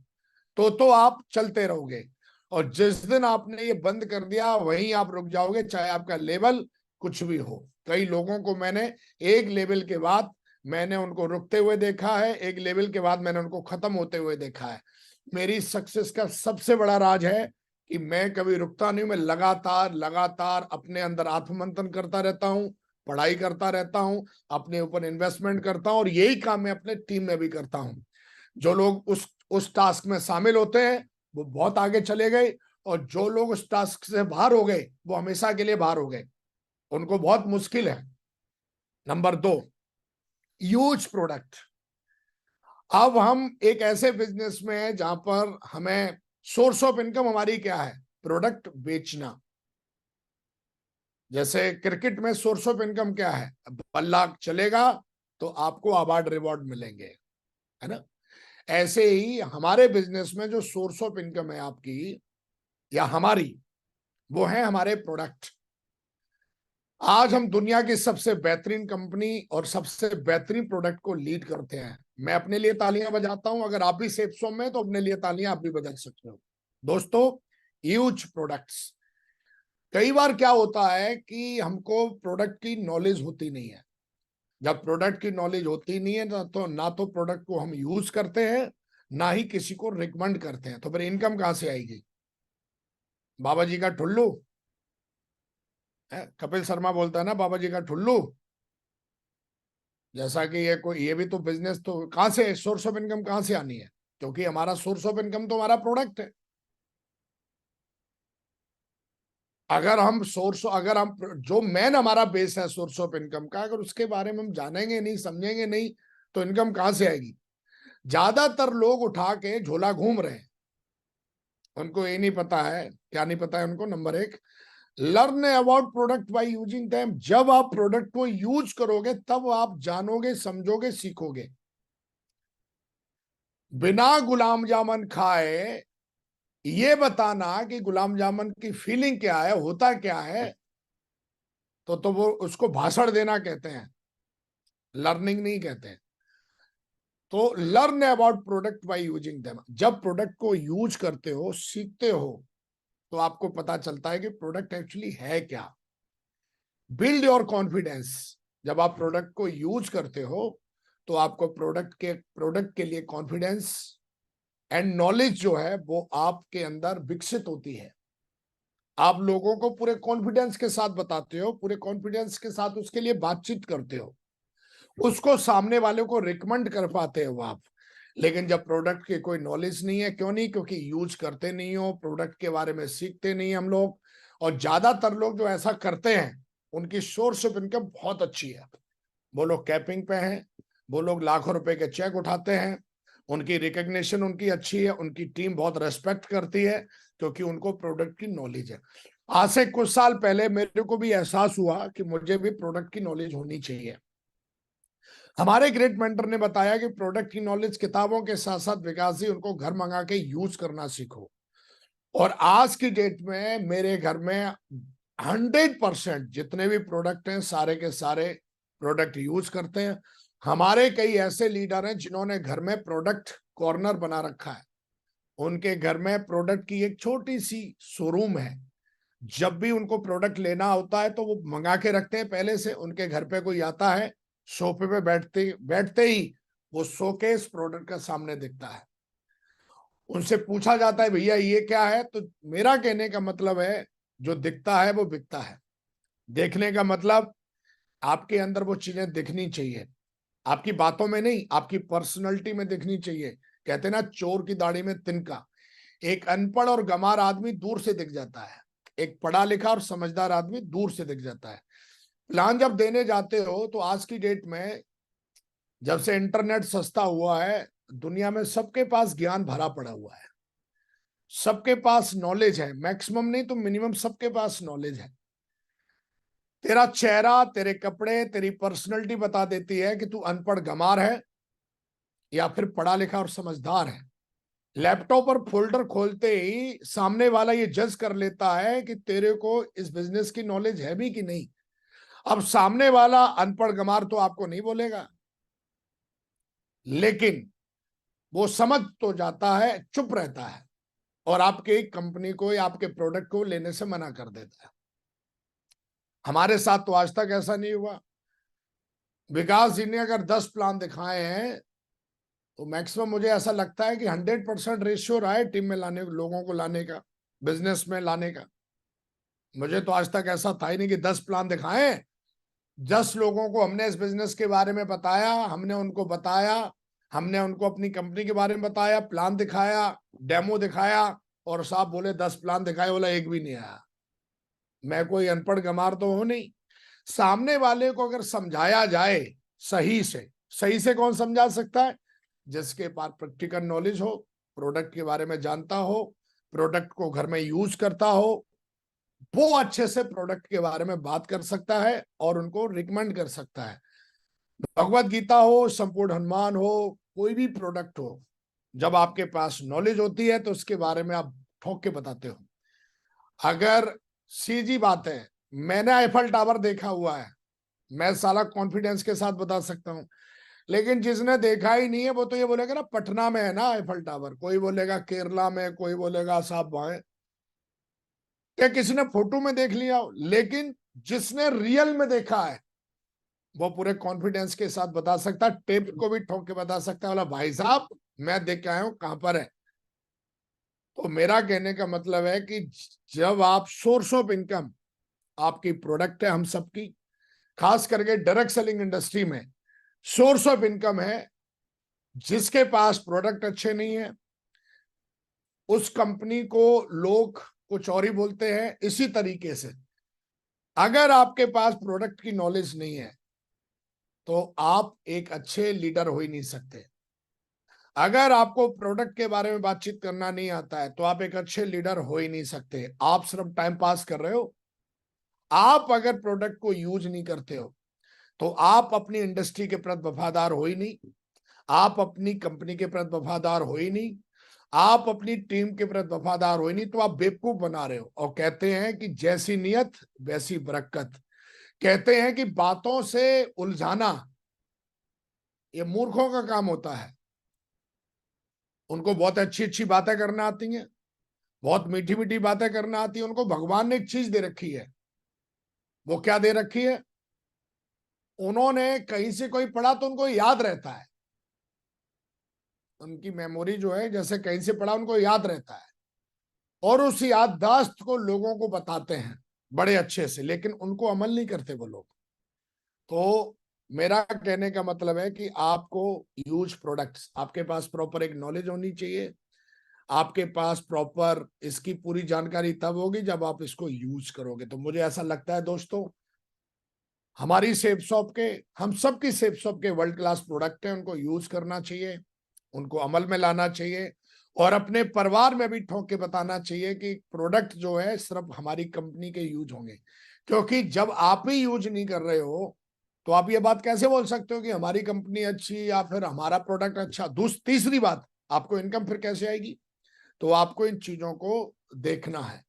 तो आप चलते रहोगे। और जिस दिन आपने ये बंद कर दिया, वहीं आप रुक जाओगे, चाहे आपका लेवल कुछ भी हो। कई लोगों को मैंने एक लेवल के बाद मैंने उनको रुकते हुए देखा है, एक लेवल के बाद मैंने उनको खत्म होते हुए देखा है। मेरी सक्सेस का सबसे बड़ा राज है कि मैं कभी रुकता नहीं, मैं लगातार लगातार अपने अंदर आत्ममंथन करता रहता हूँ, पढ़ाई करता रहता हूँ, अपने ऊपर इन्वेस्टमेंट करता हूँ, और यही काम मैं अपने टीम में भी करता हूँ। जो लोग उस टास्क में शामिल होते हैं वो बहुत आगे चले गए, और जो लोग उस टास्क से बाहर हो गए वो हमेशा के लिए बाहर हो गए, उनको बहुत मुश्किल है। Number 2, huge product. अब हम एक ऐसे बिजनेस में है जहां पर हमें सोर्स ऑफ इनकम हमारी क्या है? प्रोडक्ट बेचना। जैसे क्रिकेट में सोर्स ऑफ इनकम क्या है? बल्ला चलेगा तो आपको अवार्ड रिवॉर्ड मिलेंगे, है ना। ऐसे ही हमारे बिजनेस में जो सोर्स ऑफ इनकम है आपकी या हमारी, वो है हमारे प्रोडक्ट। आज हम दुनिया की सबसे बेहतरीन कंपनी और सबसे बेहतरीन प्रोडक्ट को लीड करते हैं। मैं अपने लिए तालियां बजाता हूं, अगर आप भी सेफ जोन में तो अपने लिए तालियां आप भी बजा सकते हो। दोस्तों, ह्यूज प्रोडक्ट्स। कई बार क्या होता है कि हमको प्रोडक्ट की नॉलेज होती नहीं है। जब प्रोडक्ट की नॉलेज होती नहीं है ना तो प्रोडक्ट को हम यूज करते हैं, ना ही किसी को रिकमेंड करते हैं, तो फिर इनकम कहां से आएगी? बाबा जी का ठुल्लू है, कपिल शर्मा बोलता है ना, बाबा जी का ठुल्लू। जैसा कि ये भी तो बिजनेस, तो कहां से सोर्स ऑफ इनकम कहां से आनी है? क्योंकि हमारा सोर्स ऑफ इनकम तो हमारा प्रोडक्ट है। अगर हम जो मेन हमारा बेस है सोर्स ऑफ इनकम का, अगर उसके बारे में हम जानेंगे नहीं, समझेंगे नहीं, तो इनकम कहां से आएगी? ज्यादातर लोग उठा के झोला घूम रहे हैं, उनको ये नहीं पता है। क्या नहीं पता है उनको? Number 1, learn about product by using them. जब आप प्रोडक्ट को यूज करोगे तब आप जानोगे, समझोगे, सीखोगे। बिना गुलाम जामुन खाए ये बताना कि गुलाम जामुन की फीलिंग क्या है, होता क्या है, तो वो उसको भाषण देना कहते हैं, लर्निंग नहीं कहते हैं। तो learn about product by using them. जब प्रोडक्ट को यूज करते हो, सीखते हो, तो आपको पता चलता है कि प्रोडक्ट एक्चुअली है क्या। Build your confidence. जब आप प्रोडक्ट को यूज करते हो तो आपको प्रोडक्ट के लिए कॉन्फिडेंस एंड नॉलेज जो है वो आपके अंदर विकसित होती है। आप लोगों को पूरे कॉन्फिडेंस के साथ बताते हो, पूरे कॉन्फिडेंस के साथ उसके लिए बातचीत करते हो, उसको सामने वाले को रिकमेंड कर पाते हो आप। लेकिन जब प्रोडक्ट की कोई नॉलेज नहीं है, क्यों नहीं? क्योंकि यूज करते नहीं हो, प्रोडक्ट के बारे में सीखते नहीं हम लोग। और ज्यादातर लोग जो ऐसा करते हैं उनकी सोर्स ऑफ इनकम बहुत अच्छी है। वो लोग कैपिंग पे हैं, वो लोग लाखों रुपए के चेक उठाते हैं, उनकी रिकग्निशन उनकी अच्छी है, उनकी टीम बहुत रेस्पेक्ट करती है क्योंकि उनको प्रोडक्ट की नॉलेज है। आज से कुछ साल पहले मेरे को भी एहसास हुआ कि मुझे भी प्रोडक्ट की नॉलेज होनी चाहिए। हमारे ग्रेट मेंटर ने बताया कि प्रोडक्ट की नॉलेज किताबों के साथ साथ विकास जी उनको घर मंगा के यूज करना सीखो। और आज की डेट में मेरे घर में 100% जितने भी प्रोडक्ट हैं सारे के सारे प्रोडक्ट यूज करते हैं। हमारे कई ऐसे लीडर हैं जिन्होंने घर में प्रोडक्ट कॉर्नर बना रखा है। उनके घर में प्रोडक्ट की एक छोटी सी शोरूम है। जब भी उनको प्रोडक्ट लेना होता है तो वो मंगा के रखते हैं पहले से। उनके घर पे कोई आता है, सोफे पे बैठते बैठते ही वो शोकेस प्रोडक्ट का सामने दिखता है। उनसे पूछा जाता है भैया ये क्या है, तो मेरा कहने का मतलब है जो दिखता है वो बिकता है। देखने का मतलब आपके अंदर वो चीजें दिखनी चाहिए, आपकी बातों में नहीं, आपकी पर्सनैलिटी में दिखनी चाहिए। कहते ना चोर की दाढ़ी में तिनका। एक अनपढ़ और गंवार आदमी दूर से दिख जाता है, एक पढ़ा लिखा और समझदार आदमी दूर से दिख जाता है। प्लान जब देने जाते हो तो आज की डेट में जब से इंटरनेट सस्ता हुआ है, दुनिया में सबके पास ज्ञान भरा पड़ा हुआ है, सबके पास नॉलेज है। मैक्सिमम नहीं तो मिनिमम सबके पास नॉलेज है। तेरा चेहरा, तेरे कपड़े, तेरी पर्सनैलिटी बता देती है कि तू अनपढ़ गंवार है या फिर पढ़ा लिखा और समझदार है। लैपटॉप और फोल्डर खोलते ही सामने वाला ये जज कर लेता है कि तेरे को इस बिजनेस की नॉलेज है भी कि नहीं। अब सामने वाला अनपढ़ गंवार तो आपको नहीं बोलेगा, लेकिन वो समझ तो जाता है, चुप रहता है और आपके कंपनी को या आपके प्रोडक्ट को लेने से मना कर देता है। हमारे साथ तो आज तक ऐसा नहीं हुआ। विकास जी ने अगर 10 प्लान दिखाए हैं तो मैक्सिमम मुझे ऐसा लगता है कि 100% रेशियो रहा है टीम में लाने, लोगों को लाने का, बिजनेस में लाने का। मुझे तो आज तक ऐसा था ही नहीं कि 10 प्लान दिखाए, 10 लोगों को हमने इस बिजनेस के बारे में बताया, हमने उनको बताया, हमने उनको अपनी कंपनी के बारे में बताया, प्लान दिखाया, डेमो दिखाया और साहब बोले 10 प्लान दिखाए, बोला एक भी नहीं आया। मैं कोई अनपढ़ गंवार तो हूं नहीं। सामने वाले को अगर समझाया जाए सही से, सही से कौन समझा सकता है? जिसके पास प्रैक्टिकल नॉलेज हो, प्रोडक्ट के बारे में जानता हो, प्रोडक्ट को घर में यूज करता हो, वो अच्छे से प्रोडक्ट के बारे में बात कर सकता है और उनको रिकमेंड कर सकता है। भगवत गीता हो, संपूर्ण हनुमान हो, कोई भी प्रोडक्ट हो, जब आपके पास नॉलेज होती है तो उसके बारे में आप ठोक के बताते हो। अगर सीधी बात है, मैंने आईफल टावर देखा हुआ है, मैं साला कॉन्फिडेंस के साथ बता सकता हूं। लेकिन जिसने देखा ही नहीं है वो तो ये बोलेगा ना पटना में है ना आईफल टावर, कोई बोलेगा केरला में, कोई बोलेगा साहब वहां। क्या किसी ने फोटो में देख लिया हो? लेकिन जिसने रियल में देखा है वो पूरे कॉन्फिडेंस के साथ बता सकता है, टेप को भी ठोक के बता सकता है, बोला भाई साहब मैं देख के आया हूं, कहां पर है। तो मेरा कहने का मतलब है कि जब आप सोर्स ऑफ इनकम आपकी प्रोडक्ट है, हम सबकी, खास करके डायरेक्ट सेलिंग इंडस्ट्री में सोर्स ऑफ इनकम है। जिसके पास प्रोडक्ट अच्छे नहीं है उस कंपनी को लोग कुछ और ही बोलते हैं। इसी तरीके से अगर आपके पास प्रोडक्ट की नॉलेज नहीं है तो आप एक अच्छे लीडर हो ही नहीं सकते। अगर आपको प्रोडक्ट के बारे में बातचीत करना नहीं आता है तो आप एक अच्छे लीडर हो ही नहीं सकते। आप सिर्फ टाइम पास कर रहे हो। आप अगर प्रोडक्ट को यूज नहीं करते हो तो आप अपनी इंडस्ट्री के प्रति वफादार हो ही नहीं, आप अपनी कंपनी के प्रति वफादार हो ही नहीं, आप अपनी टीम के प्रति वफादार हो ही नहीं, तो आप बेवकूफ बना रहे हो। और कहते हैं कि जैसी नियत वैसी बरकत। कहते हैं कि बातों से उलझाना ये मूर्खों का काम होता है। उनको बहुत अच्छी अच्छी बातें करना आती हैं, बहुत मीठी मीठी बातें करना आती है। उनको भगवान ने एक चीज दे रखी है। वो क्या दे रखी है? उन्होंने कहीं से कोई पढ़ा तो उनको याद रहता है, उनकी मेमोरी जो है जैसे कहीं से पढ़ा उनको याद रहता है, और उस याददाश्त को लोगों को बताते हैं बड़े अच्छे से, लेकिन उनको अमल नहीं करते वो लोग। तो मेरा कहने का मतलब है कि आपको यूज प्रोडक्ट्स, आपके पास प्रॉपर एक नॉलेज होनी चाहिए, आपके पास प्रॉपर इसकी पूरी जानकारी तब होगी जब आप इसको यूज करोगे। तो मुझे ऐसा लगता है दोस्तों, हमारी सेफ शॉप के, हम सबकी सेफ शॉप के वर्ल्ड क्लास प्रोडक्ट हैं, उनको यूज करना चाहिए, उनको अमल में लाना चाहिए, और अपने परिवार में भी ठोक के बताना चाहिए कि प्रोडक्ट जो है सिर्फ हमारी कंपनी के यूज होंगे। क्योंकि जब आप ही यूज नहीं कर रहे हो तो आप ये बात कैसे बोल सकते हो कि हमारी कंपनी अच्छी या फिर हमारा प्रोडक्ट अच्छा। तीसरी बात, आपको इनकम फिर कैसे आएगी? तो आपको इन चीजों को देखना है,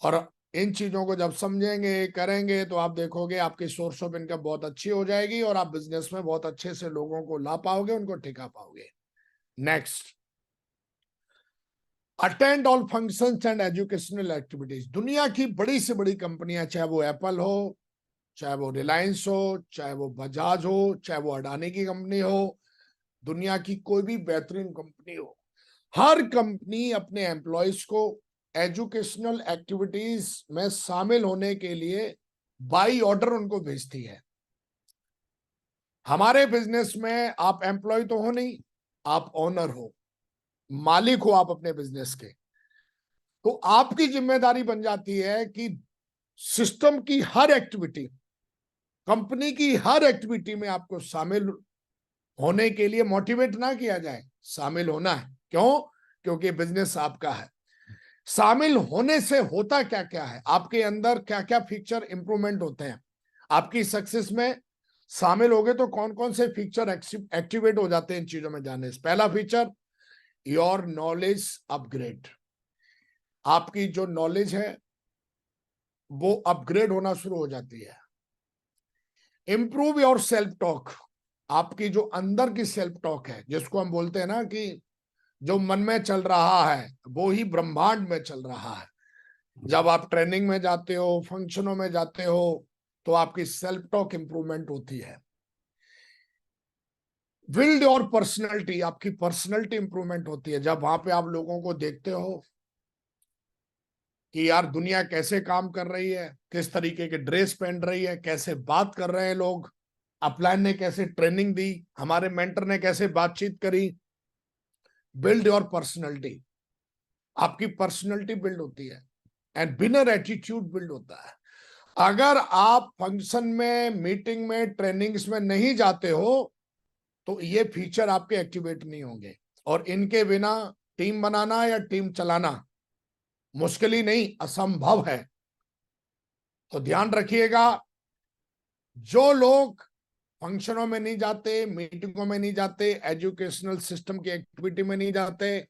और इन चीजों को जब समझेंगे करेंगे तो आप देखोगे आपकी सोर्स ऑफ इनकम बहुत अच्छी हो जाएगी, और आप बिजनेस में बहुत अच्छे से लोगों को ला पाओगे, उनको टिका पाओगे। Next, attend all functions and educational activities. दुनिया की बड़ी से बड़ी कंपनियां, चाहे वो एप्पल हो, चाहे वो रिलायंस हो, चाहे वो बजाज हो, चाहे वो अडानी की कंपनी हो, दुनिया की कोई भी बेहतरीन कंपनी हो, हर कंपनी अपने एम्प्लॉयज को एजुकेशनल एक्टिविटीज में शामिल होने के लिए बाई ऑर्डर उनको भेजती है। हमारे बिजनेस में आप एम्प्लॉय तो हो नहीं, आप ओनर हो, मालिक हो आप अपने बिजनेस के। तो आपकी जिम्मेदारी बन जाती है कि सिस्टम की हर एक्टिविटी, कंपनी की हर एक्टिविटी में आपको शामिल होने के लिए मोटिवेट ना किया जाए, शामिल होना है। क्यों? क्योंकि बिजनेस आपका है। शामिल होने से होता क्या क्या है, आपके अंदर क्या क्या फीचर इंप्रूवमेंट होते हैं आपकी सक्सेस में। शामिल हो गए तो कौन कौन से फीचर एक्टिवेट हो जाते हैं इन चीजों में जाने से? पहला फीचर, योर नॉलेज अपग्रेड। आपकी जो नॉलेज है वो अपग्रेड होना शुरू हो जाती है। Improve your self talk. आपकी जो अंदर की सेल्फ टॉक है, जिसको हम बोलते हैं ना कि जो मन में चल रहा है वो ही ब्रह्मांड में चल रहा है। जब आप ट्रेनिंग में जाते हो, फंक्शनों में जाते हो, तो आपकी सेल्फ टॉक इंप्रूवमेंट होती है। Build your personality. आपकी पर्सनैलिटी इंप्रूवमेंट होती है जब वहां पे आप लोगों को देखते हो कि यार दुनिया कैसे काम कर रही है, किस तरीके के ड्रेस पहन रही है, कैसे बात कर रहे हैं लोग, अपलाइन ने कैसे ट्रेनिंग दी, हमारे मेंटर ने कैसे बातचीत करी। Build your personality. आपकी पर्सनैलिटी बिल्ड होती है, एंड विनर एटीट्यूड बिल्ड होता है। अगर आप फंक्शन में, मीटिंग में, ट्रेनिंग्स में नहीं जाते हो तो ये फीचर आपके एक्टिवेट नहीं होंगे, और इनके बिना टीम बनाना या टीम चलाना मुश्किल ही नहीं, असंभव है। तो ध्यान रखिएगा, जो लोग फंक्शनों में नहीं जाते, मीटिंगों में नहीं जाते, एजुकेशनल सिस्टम की एक्टिविटी में नहीं जाते,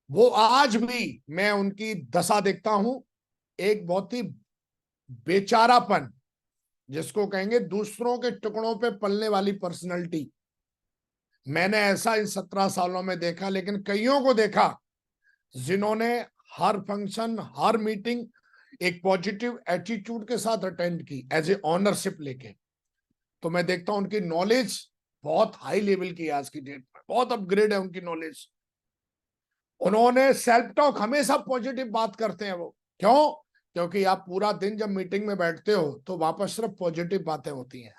वो आज भी मैं उनकी दशा देखता हूं, एक बहुत ही बेचारापन, जिसको कहेंगे दूसरों के टुकड़ों पे पलने वाली पर्सनैलिटी। मैंने ऐसा इन 17 सालों में देखा, लेकिन कईयों को देखा जिन्होंने हर फंक्शन, हर मीटिंग एक पॉजिटिव एटीट्यूड के साथ अटेंड की, एज ए ऑनरशिप लेके। तो मैं देखता हूं उनकी नॉलेज बहुत हाई लेवल की है, आज की डेट में बहुत अपग्रेड है उनकी नॉलेज। उन्होंने सेल्फ टॉक, हमेशा पॉजिटिव बात करते हैं वो। क्यों? क्योंकि आप पूरा दिन जब मीटिंग में बैठते हो तो वहां पर सिर्फ पॉजिटिव बातें होती हैं,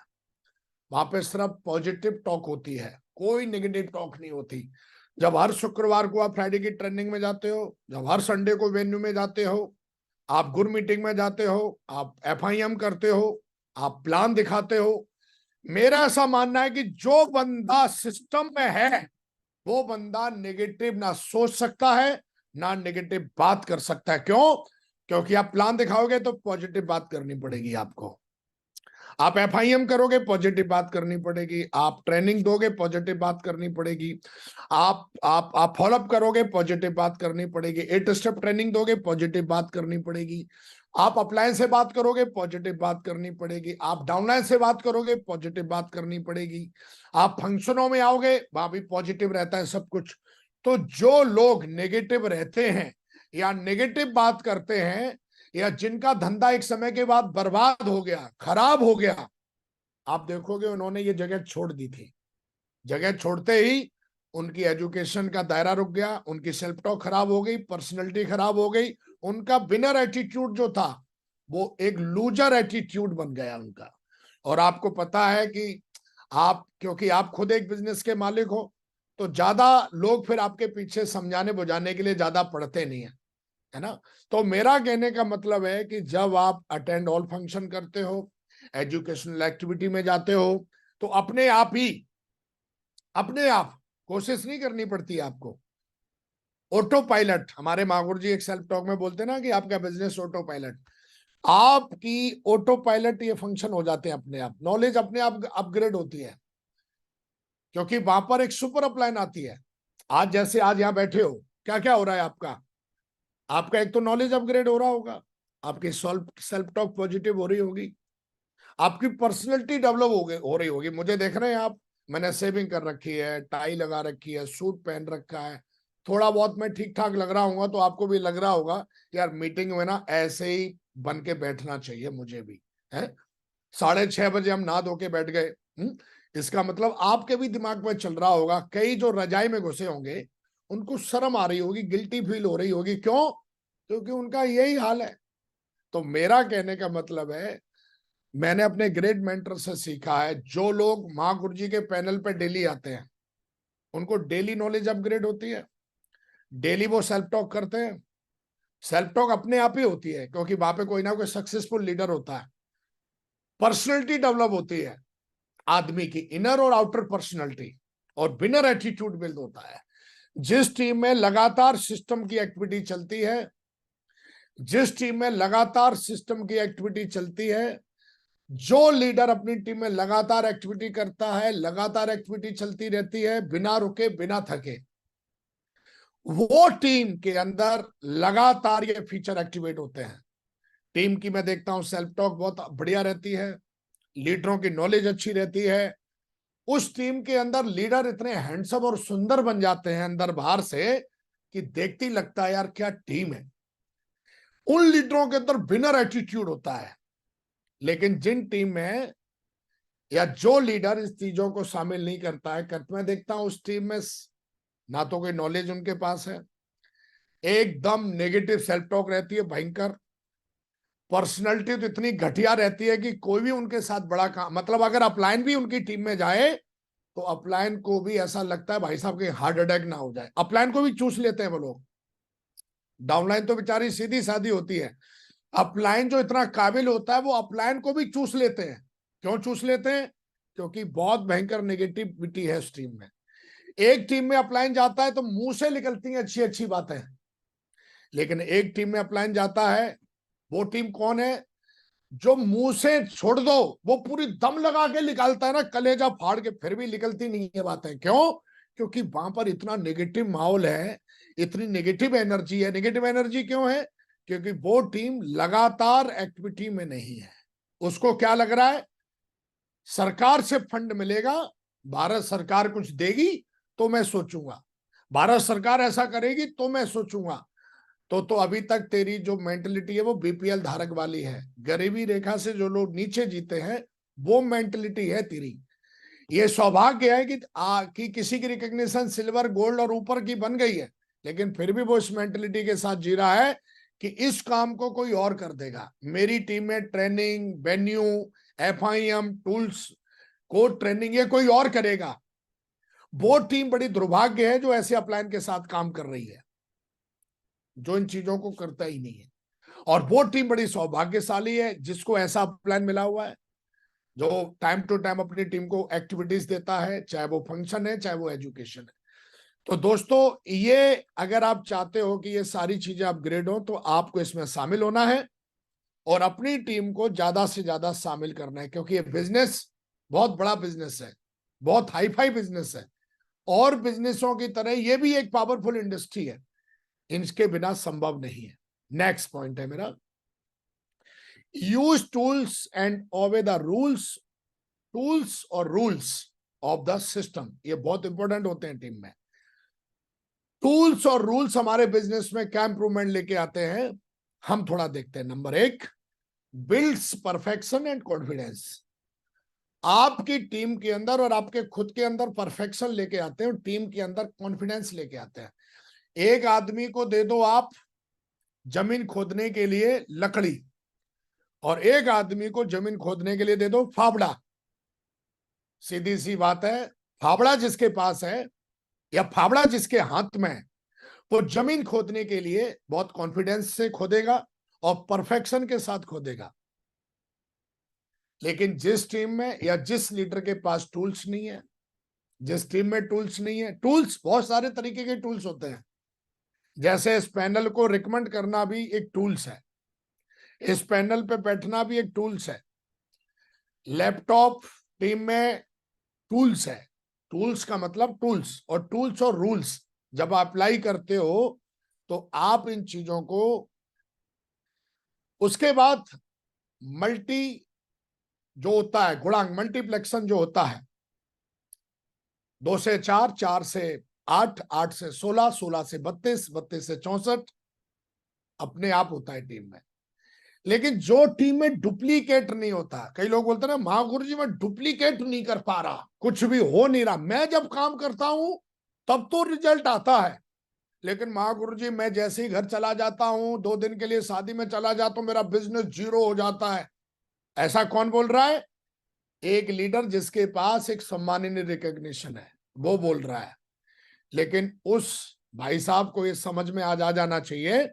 वहां पे सिर्फ पॉजिटिव टॉक होती है, कोई नेगेटिव टॉक नहीं होती। जब हर शुक्रवार को आप फ्राइडे की ट्रेनिंग में जाते हो, जब हर संडे को वेन्यू में जाते हो, आप गुड मीटिंग में जाते हो, आप FIM करते हो, आप प्लान दिखाते हो, मेरा ऐसा मानना है कि जो बंदा सिस्टम में है वो बंदा नेगेटिव ना सोच सकता है, ना नेगेटिव बात कर सकता है। क्यों? क्योंकि आप प्लान दिखाओगे तो पॉजिटिव बात करनी पड़ेगी आपको, आप FIM करोगे पॉजिटिव बात करनी पड़ेगी, आप ट्रेनिंग दोगे पॉजिटिव बात करनी पड़ेगी, आप फॉलोअप करोगे पॉजिटिव बात करनी पड़ेगी, 8 स्टेप ट्रेनिंग दोगे पॉजिटिव बात करनी पड़ेगी, आप अपलाइन से बात करोगे पॉजिटिव बात करनी पड़ेगी, आप डाउनलाइन से बात करोगे पॉजिटिव बात करनी पड़ेगी, आप फंक्शनों में आओगे वहां भी पॉजिटिव रहता है सब कुछ। तो जो लोग नेगेटिव रहते हैं या नेगेटिव बात करते हैं, या जिनका धंधा एक समय के बाद बर्बाद हो गया, खराब हो गया, आप देखोगे उन्होंने ये जगह छोड़ दी थी। जगह छोड़ते ही उनकी एजुकेशन का दायरा रुक गया, उनकी सेल्फ टॉक खराब हो गई, पर्सनैलिटी खराब हो गई, उनका विनर एटीट्यूड जो था वो एक लूजर एटीट्यूड बन गया उनका। और आपको पता है कि आप, क्योंकि आप खुद एक बिजनेस के मालिक हो, तो ज्यादा लोग फिर आपके पीछे समझाने बुझाने के लिए ज्यादा पढ़ते नहीं है ना। तो मेरा कहने का मतलब है कि जब आप अटेंड ऑल फंक्शन करते हो, एजुकेशनल एक्टिविटी में जाते हो, तो अपने आप कोशिश नहीं करनी पड़ती आपको। ऑटो पायलट, हमारे मागुर जी एक सेल्फ टॉक में बोलते ना कि आपका बिजनेस ऑटो पायलट, आपकी ऑटो पायलट ये फंक्शन हो जाते हैं अपने आप, नॉलेज अपने आप अपग्रेड होती है, क्योंकि वहां पर एक सुपर अपलाइन आती है। आज जैसे आज यहाँ बैठे हो, क्या क्या हो रहा है आपका? आपका एक तो नॉलेज अपग्रेड हो रहा होगा, आपकी सेल्फ टॉक पॉजिटिव हो रही होगी, आपकी पर्सनैलिटी डेवलप हो रही होगी। मुझे देख रहे हैं आप, मैंने सेविंग कर रखी है, टाई लगा रखी है, सूट पहन रखा है, थोड़ा बहुत मैं ठीक ठाक लग रहा हूँ, तो आपको भी लग रहा होगा यार मीटिंग में ना ऐसे ही बन के बैठना चाहिए मुझे भी, है। 6:30 बजे हम नहा धो के बैठ गए। इसका मतलब आपके भी दिमाग में चल रहा होगा, कई जो रजाई में घुसे होंगे उनको शर्म आ रही होगी, गिल्टी फील हो रही होगी। क्यों? क्योंकि उनका यही हाल है। तो मेरा कहने का मतलब है, मैंने अपने ग्रेट मेंटर से सीखा है, जो लोग माँ गुरुजी के पैनल पे डेली आते हैं उनको डेली नॉलेज अपग्रेड होती है, डेली वो सेल्फ टॉक करते हैं। सेल्फ टॉक अपने आप ही होती है, क्योंकि वहां पे कोई ना कोई सक्सेसफुल लीडर होता है। पर्सनैलिटी डेवलप होती है आदमी की, इनर और आउटर पर्सनैलिटी, और विनर एटीट्यूड बिल्ड होता है। जिस टीम में लगातार सिस्टम की एक्टिविटी चलती है, जिस टीम में लगातार सिस्टम की एक्टिविटी चलती है, जो लीडर अपनी टीम में लगातार एक्टिविटी करता है, लगातार एक्टिविटी चलती रहती है बिना रुके बिना थके, वो टीम के अंदर लगातार ये फीचर एक्टिवेट होते हैं। टीम की मैं देखता हूं सेल्फ टॉक बहुत बढ़िया रहती है, लीडरों की नॉलेज अच्छी रहती है, उस टीम के अंदर लीडर इतने हैंडसम और सुंदर बन जाते हैं अंदर बाहर से कि देखती लगता है यार क्या टीम है। उन लीडरों के अंदर विनर एटीट्यूड होता है। लेकिन जिन टीम में या जो लीडर इस चीजों को शामिल नहीं करता है, मैं देखता हूं उस टीम में ना तो कोई नॉलेज उनके पास है, एकदम नेगेटिव सेल्फ टॉक रहती है भयंकर, पर्सनैलिटी तो इतनी घटिया रहती है कि कोई भी उनके साथ बड़ा काम, मतलब अगर अपलाइन भी उनकी टीम में जाए तो अपलाइन को भी ऐसा लगता है भाई साहब के हार्ट अटैक ना हो जाए, अपलाइन को भी चूस लेते हैं वो लोग। डाउनलाइन तो बेचारी सीधी सादी होती है, अपलाइन जो इतना काबिल होता है वो अपलाइन को भी चूस लेते हैं। क्यों चूस लेते हैं? क्योंकि बहुत भयंकर नेगेटिविटी है उस टीम में। एक टीम में अपलाइन जाता है तो मुंह से निकलती हैं अच्छी अच्छी बातें, लेकिन एक टीम में अपलाइन जाता है, वो टीम कौन है? जो मुंह से छोड़ दो वो पूरी दम लगा के निकालता है ना, कलेजा फाड़ के, फिर भी निकलती नहीं है बातें। क्यों? क्योंकि वहां पर इतना नेगेटिव माहौल है, इतनी नेगेटिव एनर्जी है। नेगेटिव एनर्जी क्यों है? क्योंकि वो टीम लगातार एक्टिविटी में नहीं है। उसको क्या लग रहा है, सरकार से फंड मिलेगा, भारत सरकार कुछ देगी तो मैं सोचूंगा, भारत सरकार ऐसा करेगी तो मैं सोचूंगा। तो अभी तक तेरी जो मेंटलिटी है वो बीपीएल धारक वाली है, गरीबी रेखा से जो लोग नीचे जीते हैं वो मेंटलिटी है तेरी। ये सौभाग्य है कि किसी की रिकॉग्निशन सिल्वर गोल्ड और ऊपर की बन गई है, लेकिन फिर भी वो इस मेंटलिटी के साथ जी रहा है कि इस काम को कोई और कर देगा। मेरी टीम में training, venue, FIM, tools, code training ये कोई और करेगा। वो टीम बड़ी दुर्भाग्य है जो ऐसे अपलाइन के साथ काम कर रही है, जो इन चीजों को करता ही नहीं है। और वो टीम बड़ी सौभाग्यशाली है जिसको ऐसा प्लान मिला हुआ है, जो टाइम टू टाइम अपनी टीम को एक्टिविटीज देता है, चाहे वो फंक्शन है चाहे वो एजुकेशन है। तो दोस्तों, ये अगर आप चाहते हो कि ये सारी चीजें अपग्रेड हो तो आपको इसमें शामिल होना है और अपनी टीम को ज्यादा से ज्यादा शामिल करना है, क्योंकि ये बिजनेस बहुत बड़ा बिजनेस है, बहुत हाई फाई बिजनेस है, और बिजनेसों की तरह ये भी एक पावरफुल इंडस्ट्री है, इनके बिना संभव नहीं है। नेक्स्ट पॉइंट है मेरा, use tools and obey the rules, tools और रूल्स ऑफ द सिस्टम, ये बहुत इंपॉर्टेंट होते हैं टीम में। टूल्स और रूल्स हमारे बिजनेस में क्या इंप्रूवमेंट लेके आते हैं, हम थोड़ा देखते हैं। Number 1, builds perfection and confidence. आपकी टीम के अंदर और आपके खुद के अंदर परफेक्शन लेके आते हैं और टीम के अंदर कॉन्फिडेंस लेके आते हैं। एक आदमी को दे दो आप जमीन खोदने के लिए लकड़ी, और एक आदमी को जमीन खोदने के लिए दे दो फावड़ा। सीधी सी बात है, फावड़ा जिसके पास है या फावड़ा जिसके हाथ में है, वो जमीन खोदने के लिए बहुत कॉन्फिडेंस से खोदेगा और परफेक्शन के साथ खोदेगा। लेकिन जिस टीम में या जिस लीडर के पास टूल्स नहीं है, जिस टीम में टूल्स नहीं है, टूल्स बहुत सारे तरीके के टूल्स होते हैं। जैसे इस पैनल को रिकमेंड करना भी एक टूल्स है, इस पैनल पे बैठना भी एक टूल्स है, लैपटॉप टीम में टूल्स है। टूल्स का मतलब टूल्स, और टूल्स और रूल्स जब अप्लाई करते हो तो आप इन चीजों को, उसके बाद मल्टी जो होता है गुणांक, मल्टीप्लेक्शन जो होता है, 2 से 4, 4 से 8, 8 से 16, 16 से 32, 32 से 64 अपने आप होता है टीम में। लेकिन जो टीम में डुप्लीकेट नहीं होता, कई लोग बोलते हैं ना महागुरु जी मैं डुप्लीकेट नहीं कर पा रहा, कुछ भी हो नहीं रहा, मैं जब काम करता हूं तब तो रिजल्ट आता है, लेकिन महागुरु जी मैं जैसे ही घर चला जाता हूं, 2 दिन के लिए शादी में चला जाता हूं, मेरा बिजनेस जीरो हो जाता है। ऐसा कौन बोल रहा है? एक लीडर जिसके पास एक सम्माननीय रिकॉग्निशन है वो बोल रहा है। लेकिन उस भाई साहब को ये समझ में आ जाना चाहिए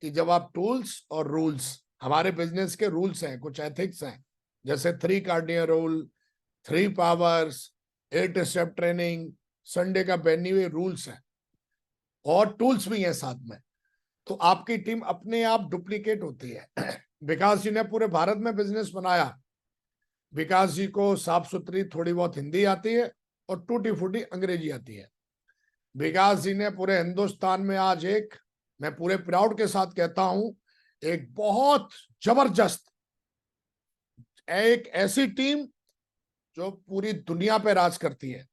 कि जब आप टूल्स और रूल्स, हमारे बिजनेस के रूल्स हैं, कुछ एथिक्स हैं, जैसे 3 cardio rule, 3 powers, 8 step training, Sunday का बेन्यू, रूल्स हैं और टूल्स भी हैं साथ में, तो आपकी टीम अपने आप डुप्लीकेट होती है। विकास जी ने पूरे भारत में बिजनेस बनाया। विकास जी को साफ सुथरी थोड़ी बहुत हिंदी आती है और टूटी फूटी अंग्रेजी आती है। विकास जी ने पूरे हिंदुस्तान में आज एक, मैं पूरे प्राउड के साथ कहता हूं, एक बहुत जबरदस्त, एक ऐसी टीम जो पूरी दुनिया पे राज करती है।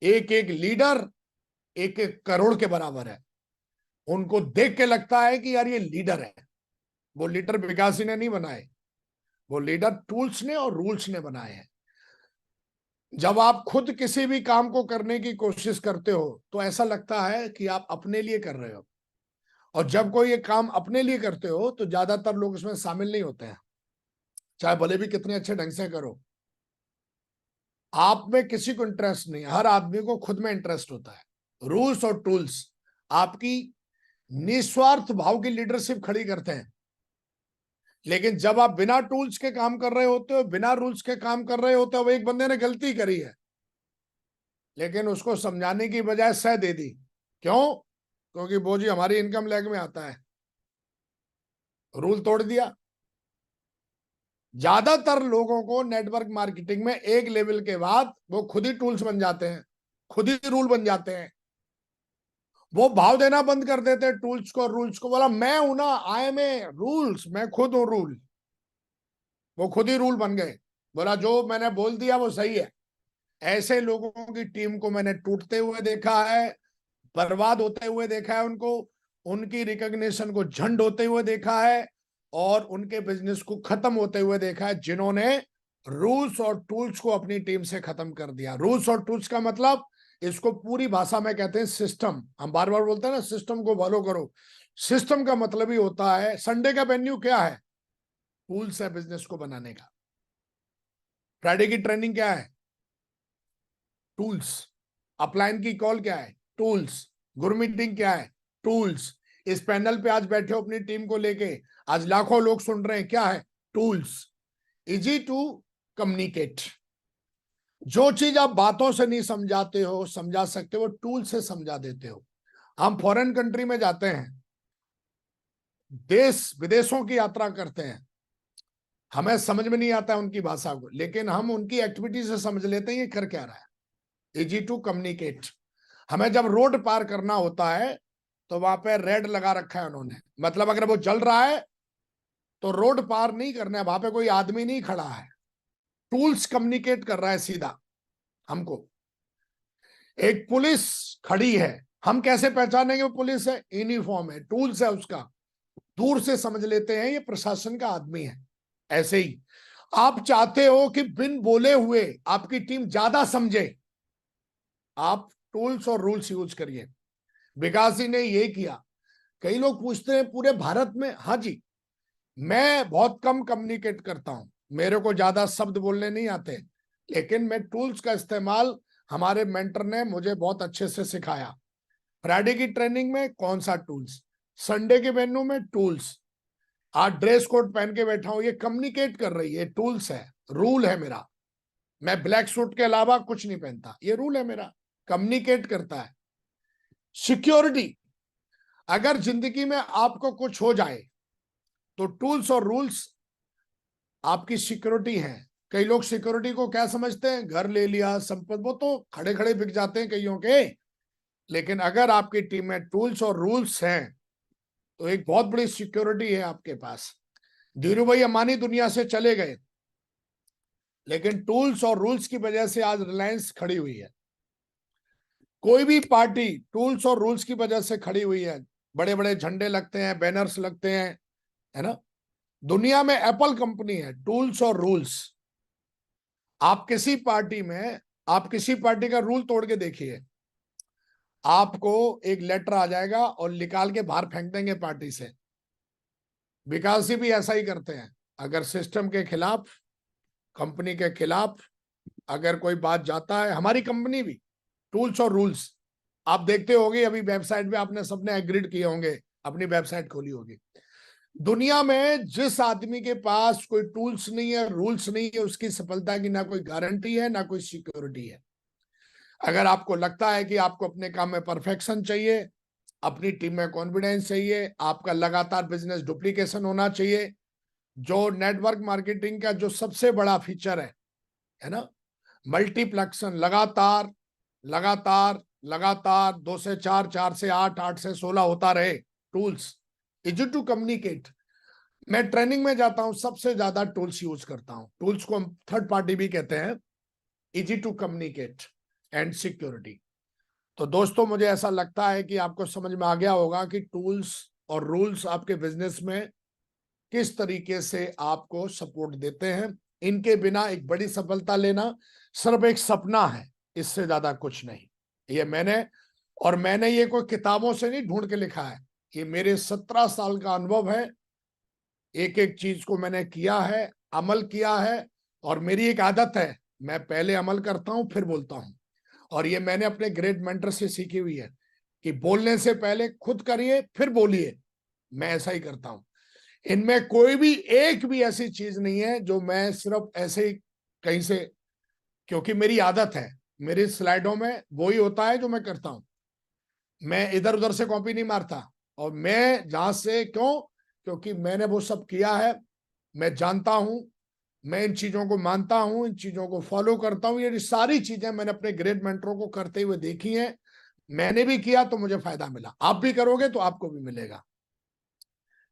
एक एक लीडर एक एक करोड़ के बराबर है। उनको देख के लगता है कि यार ये लीडर है। वो लीडर विकास जी ने नहीं बनाए, वो लीडर टूल्स ने और रूल्स ने बनाए हैं। जब आप खुद किसी भी काम को करने की कोशिश करते हो तो ऐसा लगता है कि आप अपने लिए कर रहे हो, और जब कोई ये काम अपने लिए करते हो तो ज्यादातर लोग इसमें शामिल नहीं होते हैं, चाहे भले भी कितने अच्छे ढंग से करो। आप में किसी को इंटरेस्ट नहीं, हर आदमी को खुद में इंटरेस्ट होता है। रूल्स और टूल्स आपकी निस्वार्थ भाव की लीडरशिप खड़ी करते हैं। लेकिन जब आप बिना टूल्स के काम कर रहे होते हो, बिना रूल्स के काम कर रहे होते हो, एक बंदे ने गलती करी है लेकिन उसको समझाने की बजाय सह दे दी, क्यों? क्योंकि वो जी हमारी इनकम लेग में आता है, रूल तोड़ दिया। ज्यादातर लोगों को नेटवर्क मार्केटिंग में एक लेवल के बाद वो खुद ही टूल्स बन जाते हैं, खुद ही रूल बन जाते हैं। वो भाव देना बंद कर देते हैं टूल्स को, रूल्स को। बोला मैं हूं ना, आई एम ए रूल्स, मैं खुद हूं रूल। वो खुद ही रूल बन गए, बोला जो मैंने बोल दिया वो सही है। ऐसे लोगों की टीम को मैंने टूटते हुए देखा है, बर्बाद होते हुए देखा है उनको, उनकी रिकॉग्निशन को झंड होते हुए देखा है, और उनके बिजनेस को खत्म होते हुए देखा है, जिन्होंने रूल्स और टूल्स को अपनी टीम से खत्म कर दिया। रूल्स और टूल्स का मतलब, इसको पूरी भाषा में कहते हैं सिस्टम। हम बार बार बोलते हैं ना सिस्टम को फॉलो करो। सिस्टम का मतलब ही होता है, संडे का वेन्यू क्या है? टूल्स है बिजनेस को बनाने का। फ्राइडे की ट्रेनिंग क्या है? टूल्स। अपलाइन की कॉल क्या है? टूल्स। गुरु मीटिंग क्या है? टूल्स। इस पैनल पे आज बैठे हो अपनी टीम को लेके, आज लाखों लोग सुन रहे हैं, क्या है? टूल्स। Easy to communicate. जो चीज आप बातों से नहीं समझाते हो, समझा सकते हो, टूल से समझा देते हो। हम फॉरेन कंट्री में जाते हैं, देश विदेशों की यात्रा करते हैं, हमें समझ में नहीं आता है उनकी भाषा को, लेकिन हम उनकी एक्टिविटी से समझ लेते हैं ये कर क्या रहा है। Easy to communicate. हमें जब रोड पार करना होता है तो वहां पे रेड लगा रखा है उन्होंने, मतलब अगर वो जल रहा है तो रोड पार नहीं करना है, वहां पे कोई आदमी नहीं खड़ा है। टूल्स कम्युनिकेट कर रहा है सीधा हमको। एक पुलिस खड़ी है, हम कैसे पहचानेंगे वो पुलिस है? यूनिफॉर्म है, टूल्स है उसका, दूर से समझ लेते हैं ये प्रशासन का आदमी है। ऐसे ही आप चाहते हो कि बिन बोले हुए आपकी टीम ज्यादा समझे, आप टूल्स और रूल्स यूज करिए। विकास जी ने ये किया। कई लोग पूछते हैं पूरे भारत में, हाँ जी, मैं बहुत कम कम्युनिकेट करता हूं, मेरे को ज्यादा शब्द बोलने नहीं आते, लेकिन मैं टूल्स का इस्तेमाल, हमारे मेंटर ने मुझे बहुत अच्छे से सिखाया। फ्राइडे की ट्रेनिंग में कौन सा टूल्स, संडे के मेन्यू में टूल्स, आज ड्रेस कोड पहन के बैठा हूं, ये कम्युनिकेट कर रही है, टूल्स है, रूल है मेरा। मैं ब्लैक सूट के अलावा कुछ नहीं पहनता, ये रूल है मेरा, कम्युनिकेट करता है। सिक्योरिटी, अगर जिंदगी में आपको कुछ हो जाए तो टूल्स और रूल्स आपकी सिक्योरिटी है। कई लोग सिक्योरिटी को क्या समझते हैं, घर ले लिया, संपत्ति, वो तो खड़े खड़े बिक जाते हैं कईयों के। लेकिन अगर आपकी टीम में टूल्स और रूल्स हैं तो एक बहुत बड़ी सिक्योरिटी है आपके पास। धीरू भाई अंबानी दुनिया से चले गए, लेकिन टूल्स और रूल्स की वजह से आज रिलायंस खड़ी हुई है। कोई भी पार्टी टूल्स और रूल्स की वजह से खड़ी हुई है। बड़े बड़े झंडे लगते हैं, बैनर्स लगते हैं, है ना। दुनिया में एप्पल कंपनी है, टूल्स और रूल्स। आप किसी पार्टी में, आप किसी पार्टी का रूल तोड़ के देखिए, आपको एक लेटर आ जाएगा और निकाल के बाहर फेंक देंगे पार्टी से। विकास जी भी ऐसा ही करते हैं। अगर सिस्टम के खिलाफ, कंपनी के खिलाफ अगर कोई बात जाता है, हमारी कंपनी भी टूल्स और रूल्स, आप देखते होंगे अभी वेबसाइट पे आपने सबने एग्रीड किए होंगे, अपनी वेबसाइट खोली होगी। दुनिया में जिस आदमी के पास कोई टूल्स नहीं है, रूल्स नहीं है, उसकी सफलता की ना कोई गारंटी है ना कोई सिक्योरिटी है। अगर आपको लगता है कि आपको अपने काम में परफेक्शन चाहिए, अपनी टीम में कॉन्फिडेंस चाहिए, आपका लगातार बिजनेस डुप्लीकेशन होना चाहिए, जो नेटवर्क मार्केटिंग का जो सबसे बड़ा फीचर है ना, मल्टीप्लेक्शन, लगातार लगातार लगातार 2 से 4, 4 से 8, 8 से 16 होता रहे। Tools, easy to communicate. मैं ट्रेनिंग में जाता हूं, सबसे ज्यादा टूल्स यूज करता हूं। टूल्स को हम थर्ड पार्टी भी कहते हैं। Easy to communicate and security. तो दोस्तों, मुझे ऐसा लगता है कि आपको समझ में आ गया होगा कि टूल्स और रूल्स आपके बिजनेस में किस तरीके से आपको सपोर्ट देते हैं। इनके बिना एक बड़ी सफलता लेना सिर्फ एक सपना है, इससे ज्यादा कुछ नहीं। ये मैंने ये कोई किताबों से नहीं ढूंढ के लिखा है, ये मेरे 17 साल का अनुभव है। एक एक चीज को मैंने किया है, अमल किया है, और मेरी एक आदत है, मैं पहले अमल करता हूं फिर बोलता हूं। और ये मैंने अपने ग्रेट मेंटर से सीखी हुई है कि बोलने से पहले खुद करिए फिर बोलिए। मैं ऐसा ही करता हूं। इनमें कोई भी एक भी ऐसी चीज नहीं है जो मैं सिर्फ ऐसे ही कहीं से, क्योंकि मेरी आदत है, मेरी स्लाइडों में वही होता है जो मैं करता हूं। मैं इधर उधर से कॉपी नहीं मारता। और मैं जहां से, क्यों, क्योंकि मैंने वो सब किया है, मैं जानता हूं, मैं इन चीजों को मानता हूं, इन चीजों को फॉलो करता हूं। ये सारी चीजें मैंने अपने ग्रेट मेंटरों को करते हुए देखी हैं। मैंने भी किया तो मुझे फायदा मिला, आप भी करोगे तो आपको भी मिलेगा।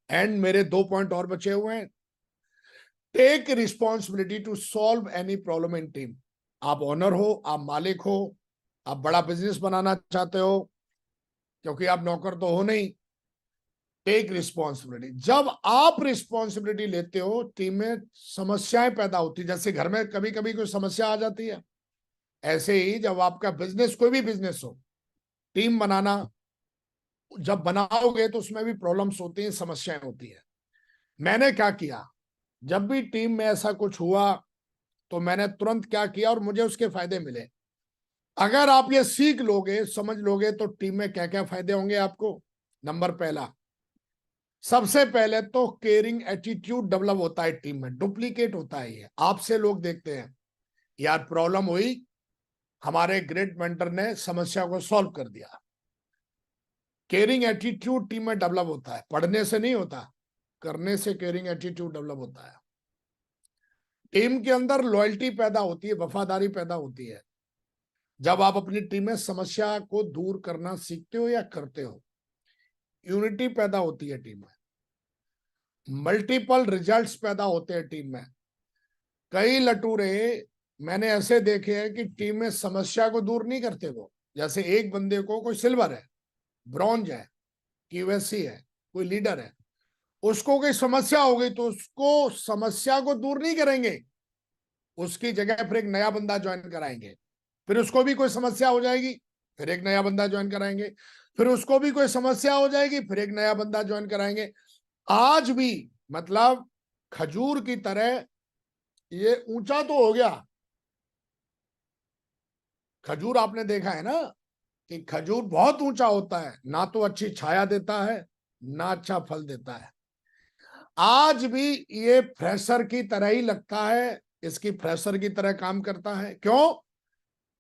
एंड मेरे 2 पॉइंट और बचे हुए हैं। Take responsibility to solve any problem in team. आप ओनर हो, आप मालिक हो, आप बड़ा बिजनेस बनाना चाहते हो, क्योंकि आप नौकर तो हो नहीं। Take responsibility. जब आप रिस्पॉन्सिबिलिटी लेते हो, टीम में समस्याएं पैदा होती, जैसे घर में कभी कभी कोई समस्या आ जाती है, ऐसे ही जब आपका बिजनेस, कोई भी बिजनेस हो, टीम बनाना जब बनाओगे तो उसमें भी प्रॉब्लम्स होती हैं, समस्याएं होती है। मैंने क्या किया, जब भी टीम में ऐसा कुछ हुआ तो मैंने तुरंत क्या किया और मुझे उसके फायदे मिले। अगर आप ये सीख लोगे, समझ लोगे, तो टीम में क्या क्या फायदे होंगे आपको। नंबर पहला, सबसे पहले तो केयरिंग एटीट्यूड डेवलप होता है टीम में। डुप्लीकेट होता है ये, आपसे लोग देखते हैं यार प्रॉब्लम हुई, हमारे ग्रेट मेंटर ने समस्या को सॉल्व कर दिया। केयरिंग एटीट्यूड टीम में डेवलप होता है, पढ़ने से नहीं होता, करने से केयरिंग एटीट्यूड डेवलप होता है। टीम के अंदर लॉयल्टी पैदा होती है, वफादारी पैदा होती है, जब आप अपनी टीम में समस्या को दूर करना सीखते हो या करते हो। यूनिटी पैदा होती है टीम में। मल्टीपल रिजल्ट्स पैदा होते हैं टीम में। कई लटूरे मैंने ऐसे देखे हैं कि टीम में समस्या को दूर नहीं करते वो। जैसे एक बंदे को, कोई सिल्वर है, ब्रॉन्ज है, क्यूएससी है, कोई लीडर है, उसको कोई समस्या हो गई तो उसको समस्या को दूर नहीं करेंगे, उसकी जगह फिर एक नया बंदा ज्वाइन कराएंगे। फिर उसको भी कोई समस्या हो जाएगी, फिर एक नया बंदा ज्वाइन कराएंगे। फिर उसको भी कोई समस्या हो जाएगी, फिर एक नया बंदा ज्वाइन कराएंगे। आज भी मतलब खजूर की तरह ये ऊंचा तो हो गया। खजूर आपने देखा है ना कि खजूर बहुत ऊंचा होता है, ना तो अच्छी छाया देता है ना अच्छा फल देता है। आज भी ये फ्रेशर की तरह ही लगता है, इसकी फ्रेशर की तरह काम करता है। क्यों?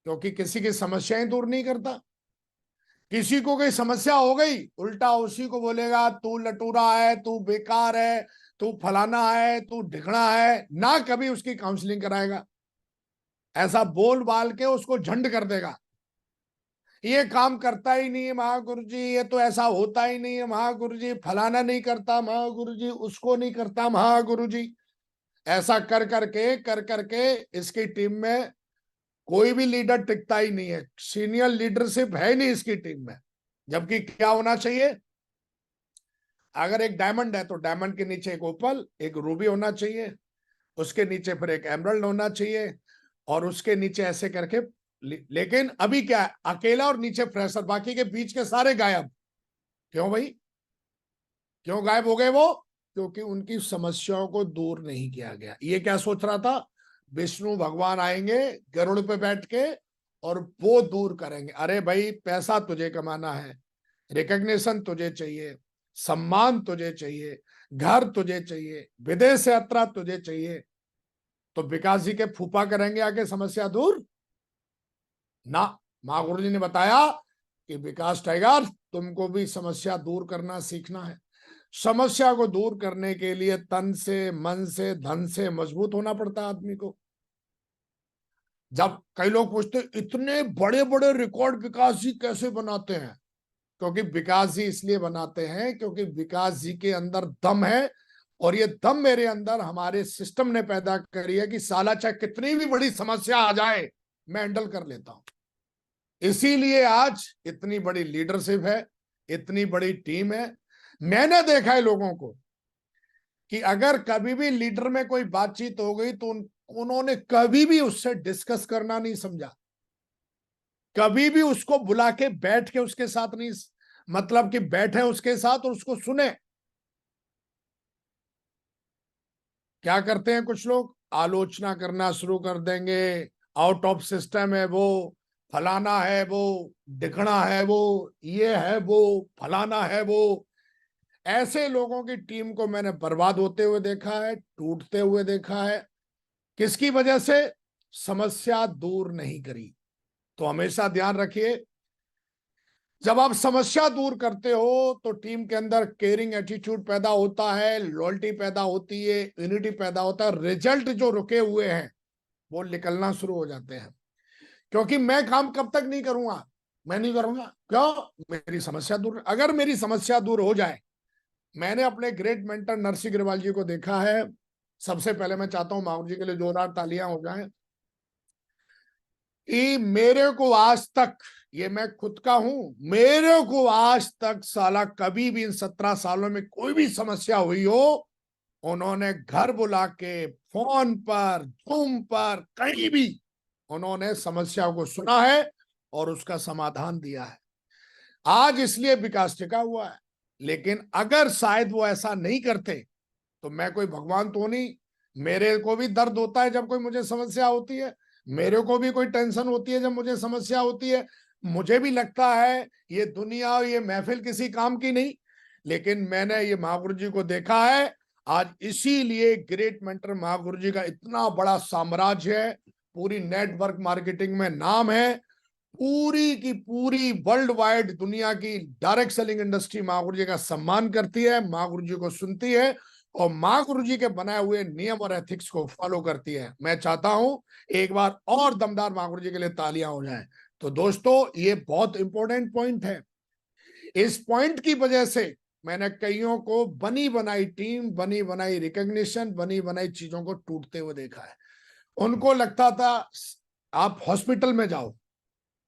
क्योंकि किसी की समस्याएं दूर नहीं करता। किसी को कोई समस्या हो गई, उल्टा उसी को बोलेगा तू लटूरा है, तू बेकार है, तू फलाना है, तू ढिकना है, ना कभी उसकी काउंसलिंग कराएगा। ऐसा बोल बाल के उसको झंड कर देगा, ये काम करता ही नहीं है महागुरु जी, ये तो ऐसा होता ही नहीं है महागुरु जी, फलाना नहीं करता महागुरु जी, उसको नहीं करता महागुरु जी। ऐसा कर करके इसकी टीम में कोई भी लीडर टिकता ही नहीं है, सीनियर लीडरशिप है नहीं इसकी टीम में। जबकि क्या होना चाहिए? अगर एक डायमंड है तो डायमंड के नीचे एक ओपल, एक रूबी होना चाहिए, उसके नीचे फिर एक एमरल्ड होना चाहिए, और उसके नीचे ऐसे करके। लेकिन अभी क्या है, अकेला और नीचे फ्रेशर, बाकी के बीच के सारे गायब। क्यों भाई? क्यों गायब हो गए वो? क्योंकि उनकी समस्याओं को दूर नहीं किया गया। ये क्या सोच रहा था? विष्णु भगवान आएंगे गरुड़ पे बैठ के और वो दूर करेंगे। अरे भाई, पैसा तुझे कमाना है, रिकग्निशन तुझे चाहिए, सम्मान तुझे चाहिए, घर तुझे चाहिए, विदेश यात्रा तुझे चाहिए, तो विकास जी के फूफा करेंगे आके समस्या दूर ना। माँ गुरु जी ने बताया कि विकास टाइगर, तुमको भी समस्या दूर करना सीखना है। समस्या को दूर करने के लिए तन से, मन से, धन से मजबूत होना पड़ता है आदमी को। जब कई लोग पूछते इतने बड़े बड़े रिकॉर्ड विकास जी कैसे बनाते हैं, क्योंकि विकास जी इसलिए बनाते हैं क्योंकि विकास जी के अंदर दम है। और ये दम मेरे अंदर हमारे सिस्टम ने पैदा करी है कि साला चाहे कितनी भी बड़ी समस्या आ जाए, मैं हैंडल कर लेता हूं। इसीलिए आज इतनी बड़ी लीडरशिप है, इतनी बड़ी टीम है। मैंने देखा है लोगों को कि अगर कभी भी लीडर में कोई बातचीत हो गई तो उन्होंने कभी भी उससे डिस्कस करना नहीं समझा, कभी भी उसको बुला के बैठ के उसके साथ नहीं, मतलब कि बैठे उसके साथ और उसको सुने। क्या करते हैं कुछ लोग? आलोचना करना शुरू कर देंगे, आउट ऑफ सिस्टम है वो, फलाना है वो, दिखना है वो, ये है वो, फलाना है वो। ऐसे लोगों की टीम को मैंने बर्बाद होते हुए देखा है, टूटते हुए देखा है। किसकी वजह से? समस्या दूर नहीं करी। तो हमेशा ध्यान रखिए, जब आप समस्या दूर करते हो तो टीम के अंदर केयरिंग एटीट्यूड पैदा होता है, लॉयल्टी पैदा होती है, यूनिटी पैदा होता है। रिजल्ट जो रुके हुए हैं वो निकलना शुरू हो जाते हैं। क्योंकि मैं काम कब तक नहीं करूंगा? मैं नहीं करूंगा। क्यों? मेरी समस्या दूर, अगर मेरी समस्या दूर हो जाए। मैंने अपने ग्रेट मेंटर नरसिंह अग्रवाल जी को देखा है। सबसे पहले मैं चाहता हूं माहौर जी के लिए जोरदार तालियां हो जाएं कि मेरे को आज तक, ये मैं खुद का हूं, मेरे को आज तक साला कभी भी इन 17 सालों में कोई भी समस्या हुई हो, उन्होंने घर बुला के, फोन पर, जूम पर, कहीं भी उन्होंने समस्या को सुना है और उसका समाधान दिया है। आज इसलिए विकास टिका हुआ है। लेकिन अगर शायद वो ऐसा नहीं करते तो मैं कोई भगवान तो नहीं। मेरे को भी दर्द होता है जब कोई मुझे समस्या होती है, मेरे को भी कोई टेंशन होती है जब मुझे समस्या होती है। मुझे भी लगता है ये दुनिया और ये महफिल किसी काम की नहीं। लेकिन मैंने ये महागुरु जी को देखा है। आज इसीलिए ग्रेट मेंटर महागुरु जी का इतना बड़ा साम्राज्य है, पूरी नेटवर्क मार्केटिंग में नाम है, पूरी की पूरी वर्ल्ड वाइड दुनिया की डायरेक्ट सेलिंग इंडस्ट्री माँ गुरु जी का सम्मान करती है, माँ गुरु जी को सुनती है और माँ गुरु जी के बनाए हुए नियम और एथिक्स को फॉलो करती है। मैं चाहता हूं एक बार और दमदार माँ गुरु जी के लिए तालियां हो जाएं। तो दोस्तों, ये बहुत इंपॉर्टेंट पॉइंट है। इस पॉइंट की वजह से मैंने कईयों को बनी बनाई टीम, बनी बनाई रिकग्निशन, बनी बनाई चीजों को टूटते हुए देखा है। उनको लगता था, आप हॉस्पिटल में जाओ,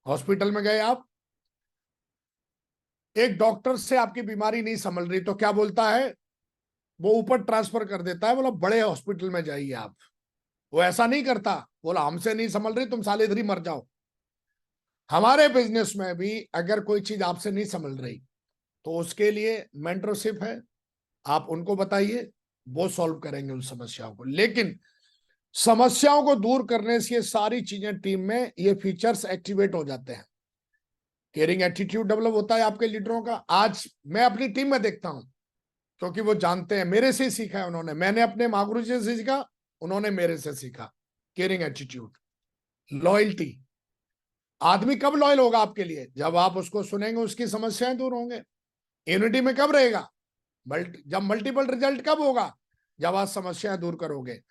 हॉस्पिटल में गए आप, एक डॉक्टर से आपकी बीमारी नहीं समझ रही तो क्या बोलता है? वो ऊपर ट्रांसफर कर देता है, बोला बड़े हॉस्पिटल में जाइए आप। वो ऐसा नहीं करता, बोला हमसे नहीं संभल रही, तुम साले इधर ही मर जाओ। हमारे बिजनेस में भी अगर कोई चीज आपसे नहीं संभल रही तो उसके लिए मेंटरशिप है, आप उनको बताइए, वो सॉल्व करेंगे उन समस्याओं को। लेकिन समस्याओं को दूर करने से ये सारी चीजें टीम में, ये फीचर्स एक्टिवेट हो जाते हैं। केयरिंग एटीट्यूड डेवलप होता है आपके लीडरों का। आज मैं अपनी टीम में देखता हूं, क्योंकि वो जानते हैं, मेरे से ही सीखा है उन्होंने, मैंने अपने महागुरु जी से सीखा, उन्होंने मेरे से सीखा। Caring attitude, loyalty. आदमी कब लॉयल होगा आपके लिए? जब आप उसको सुनेंगे, उसकी समस्याएं दूर होंगे। यूनिटी में कब रहेगा? जब मल्टीपल रिजल्ट कब होगा? जब आप समस्याएं दूर करोगे।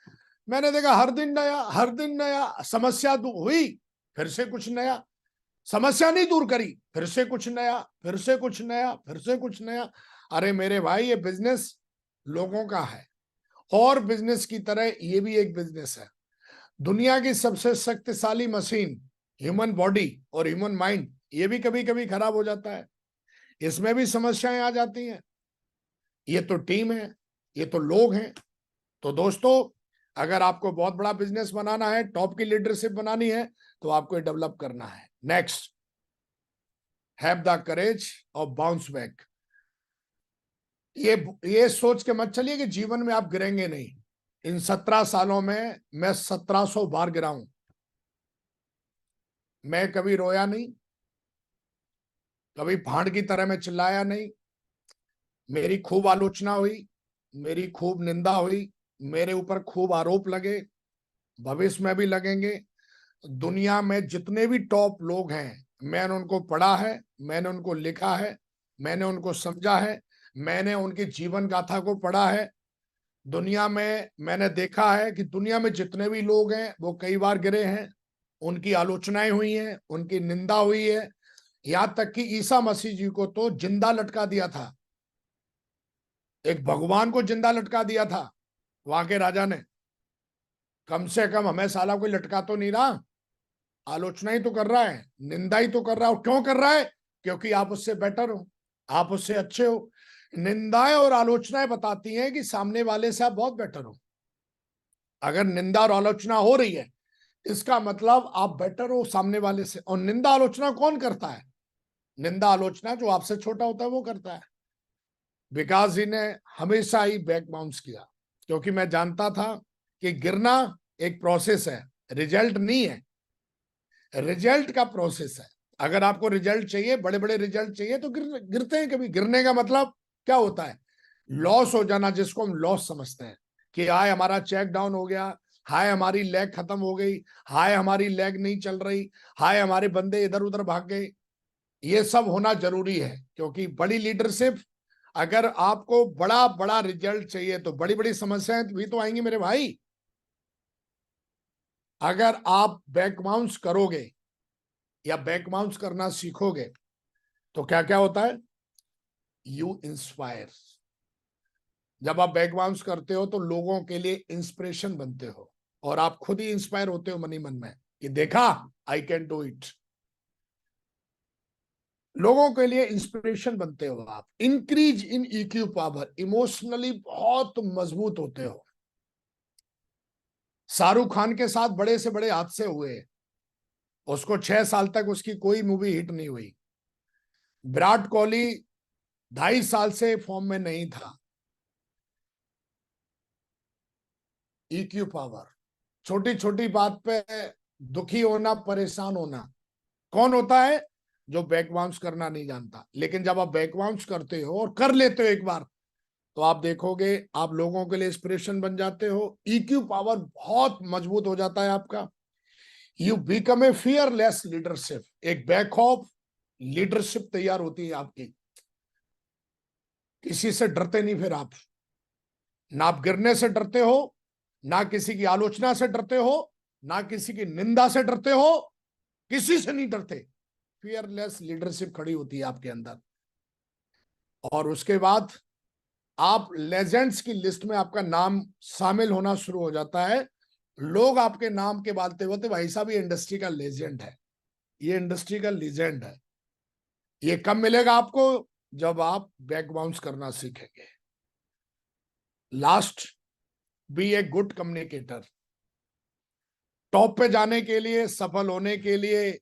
मैंने देखा हर दिन नया, हर दिन नया। समस्या हुई, फिर से कुछ नया। समस्या नहीं दूर करी, फिर से कुछ नया, फिर से कुछ नया, फिर से कुछ नया। अरे मेरे भाई, ये बिजनेस लोगों का है, और बिजनेस की तरह ये भी एक बिजनेस है। दुनिया की सबसे शक्तिशाली मशीन ह्यूमन बॉडी और ह्यूमन माइंड, ये भी कभी कभी खराब हो जाता है, इसमें भी समस्याएं आ जाती हैं। ये तो टीम है, ये तो लोग हैं। तो दोस्तों, अगर आपको बहुत बड़ा बिजनेस बनाना है, टॉप की लीडरशिप बनानी है, तो आपको डेवलप करना है। Next, have the courage of bounce back. ये सोच के मत चलिए कि जीवन में आप गिरेंगे नहीं। इन 17 सालों में मैं 1700 बार गिरा हूं, मैं कभी रोया नहीं, कभी भांड की तरह मैं चिल्लाया नहीं। मेरी खूब आलोचना हुई, मेरी खूब निंदा हुई, मेरे ऊपर खूब आरोप लगे, भविष्य में भी लगेंगे। दुनिया में जितने भी टॉप लोग हैं, मैंने उनको पढ़ा है, मैंने उनको लिखा है, मैंने उनको समझा है, मैंने उनकी जीवन गाथा को पढ़ा है। दुनिया में मैंने देखा है कि दुनिया में जितने भी लोग हैं वो कई बार गिरे हैं, उनकी आलोचनाएं हुई हैं, उनकी निंदा हुई है। यहां तक कि ईसा मसीह जी को तो जिंदा लटका दिया था, एक भगवान को जिंदा लटका दिया था वहां के राजा ने। कम से कम हमें साला कोई लटका तो नहीं रहा, आलोचना ही तो कर रहा है, निंदा ही तो कर रहा है। क्यों कर रहा है? क्योंकि आप उससे बेटर हो, आप उससे अच्छे हो। निंदाएं और आलोचनाएं बताती हैं कि सामने वाले से आप बहुत बेटर हो। अगर निंदा और आलोचना हो रही है, इसका मतलब आप बेटर हो सामने वाले से। और निंदा आलोचना कौन करता है? निंदा आलोचना जो आपसे छोटा होता है वो करता है। विकास जी ने हमेशा ही बैक बाउंस किया, क्योंकि मैं जानता था कि गिरना एक प्रोसेस है, रिजल्ट नहीं है। रिजल्ट का प्रोसेस है। अगर आपको रिजल्ट चाहिए, बड़े बड़े रिजल्ट चाहिए, तो गिरते हैं कभी। गिरने का मतलब क्या होता है? लॉस हो जाना, जिसको हम लॉस समझते हैं कि हाय हमारा चेक डाउन हो गया, हाय हमारी लेग खत्म हो गई, हाय हमारी लेग नहीं चल रही, हाय हमारे बंदे इधर उधर भाग गए। ये सब होना जरूरी है, क्योंकि बड़ी लीडरशिप, अगर आपको बड़ा बड़ा रिजल्ट चाहिए तो बड़ी बड़ी समस्याएं भी तो आएंगी मेरे भाई। अगर आप बैक बाउंस करोगे या बैक बाउंस करना सीखोगे तो क्या क्या होता है? You inspire. जब आप बैक बाउंस करते हो तो लोगों के लिए इंस्पिरेशन बनते हो, और आप खुद ही इंस्पायर होते हो मन ही मन में कि देखा, आई कैन डू इट। लोगों के लिए इंस्पिरेशन बनते हो आप। Increase in EQ power, emotionally बहुत मजबूत होते हो। शाहरुख खान के साथ बड़े से बड़े हादसे हुए, उसको 6 साल तक उसकी कोई मूवी हिट नहीं हुई। विराट कोहली 2.5 साल से फॉर्म में नहीं था। ईक्यू पावर, छोटी छोटी बात पे दुखी होना, परेशान होना। कौन होता है? जो बैक बाउंस करना नहीं जानता। लेकिन जब आप बैक बाउंस करते हो और कर लेते हो एक बार, तो आप देखोगे आप लोगों के लिए इंस्पिरेशन बन जाते हो। ईक्यू पावर बहुत मजबूत हो जाता है आपका। You become a fearless leadership, एक बैक ऑफ लीडरशिप तैयार होती है आपकी। किसी से डरते नहीं फिर आप, ना आप गिरने से डरते हो, ना किसी की आलोचना से डरते हो, ना किसी की निंदा से डरते हो, किसी से नहीं डरते। फियरलेस लीडरशिप खड़ी होती है आपके अंदर। और उसके बाद आप लेजेंड्स की लिस्ट में आपका नाम शामिल होना शुरू हो जाता है। लोग आपके नाम के बालते होते, भाई साहब ये इंडस्ट्री का लेजेंड है, ये इंडस्ट्री का लीजेंड है। ये कब मिलेगा आपको? जब आप बैक बाउंस करना सीखेंगे। Last, be a good communicator. Top पे जाने के लिए, सफल होने के लिए,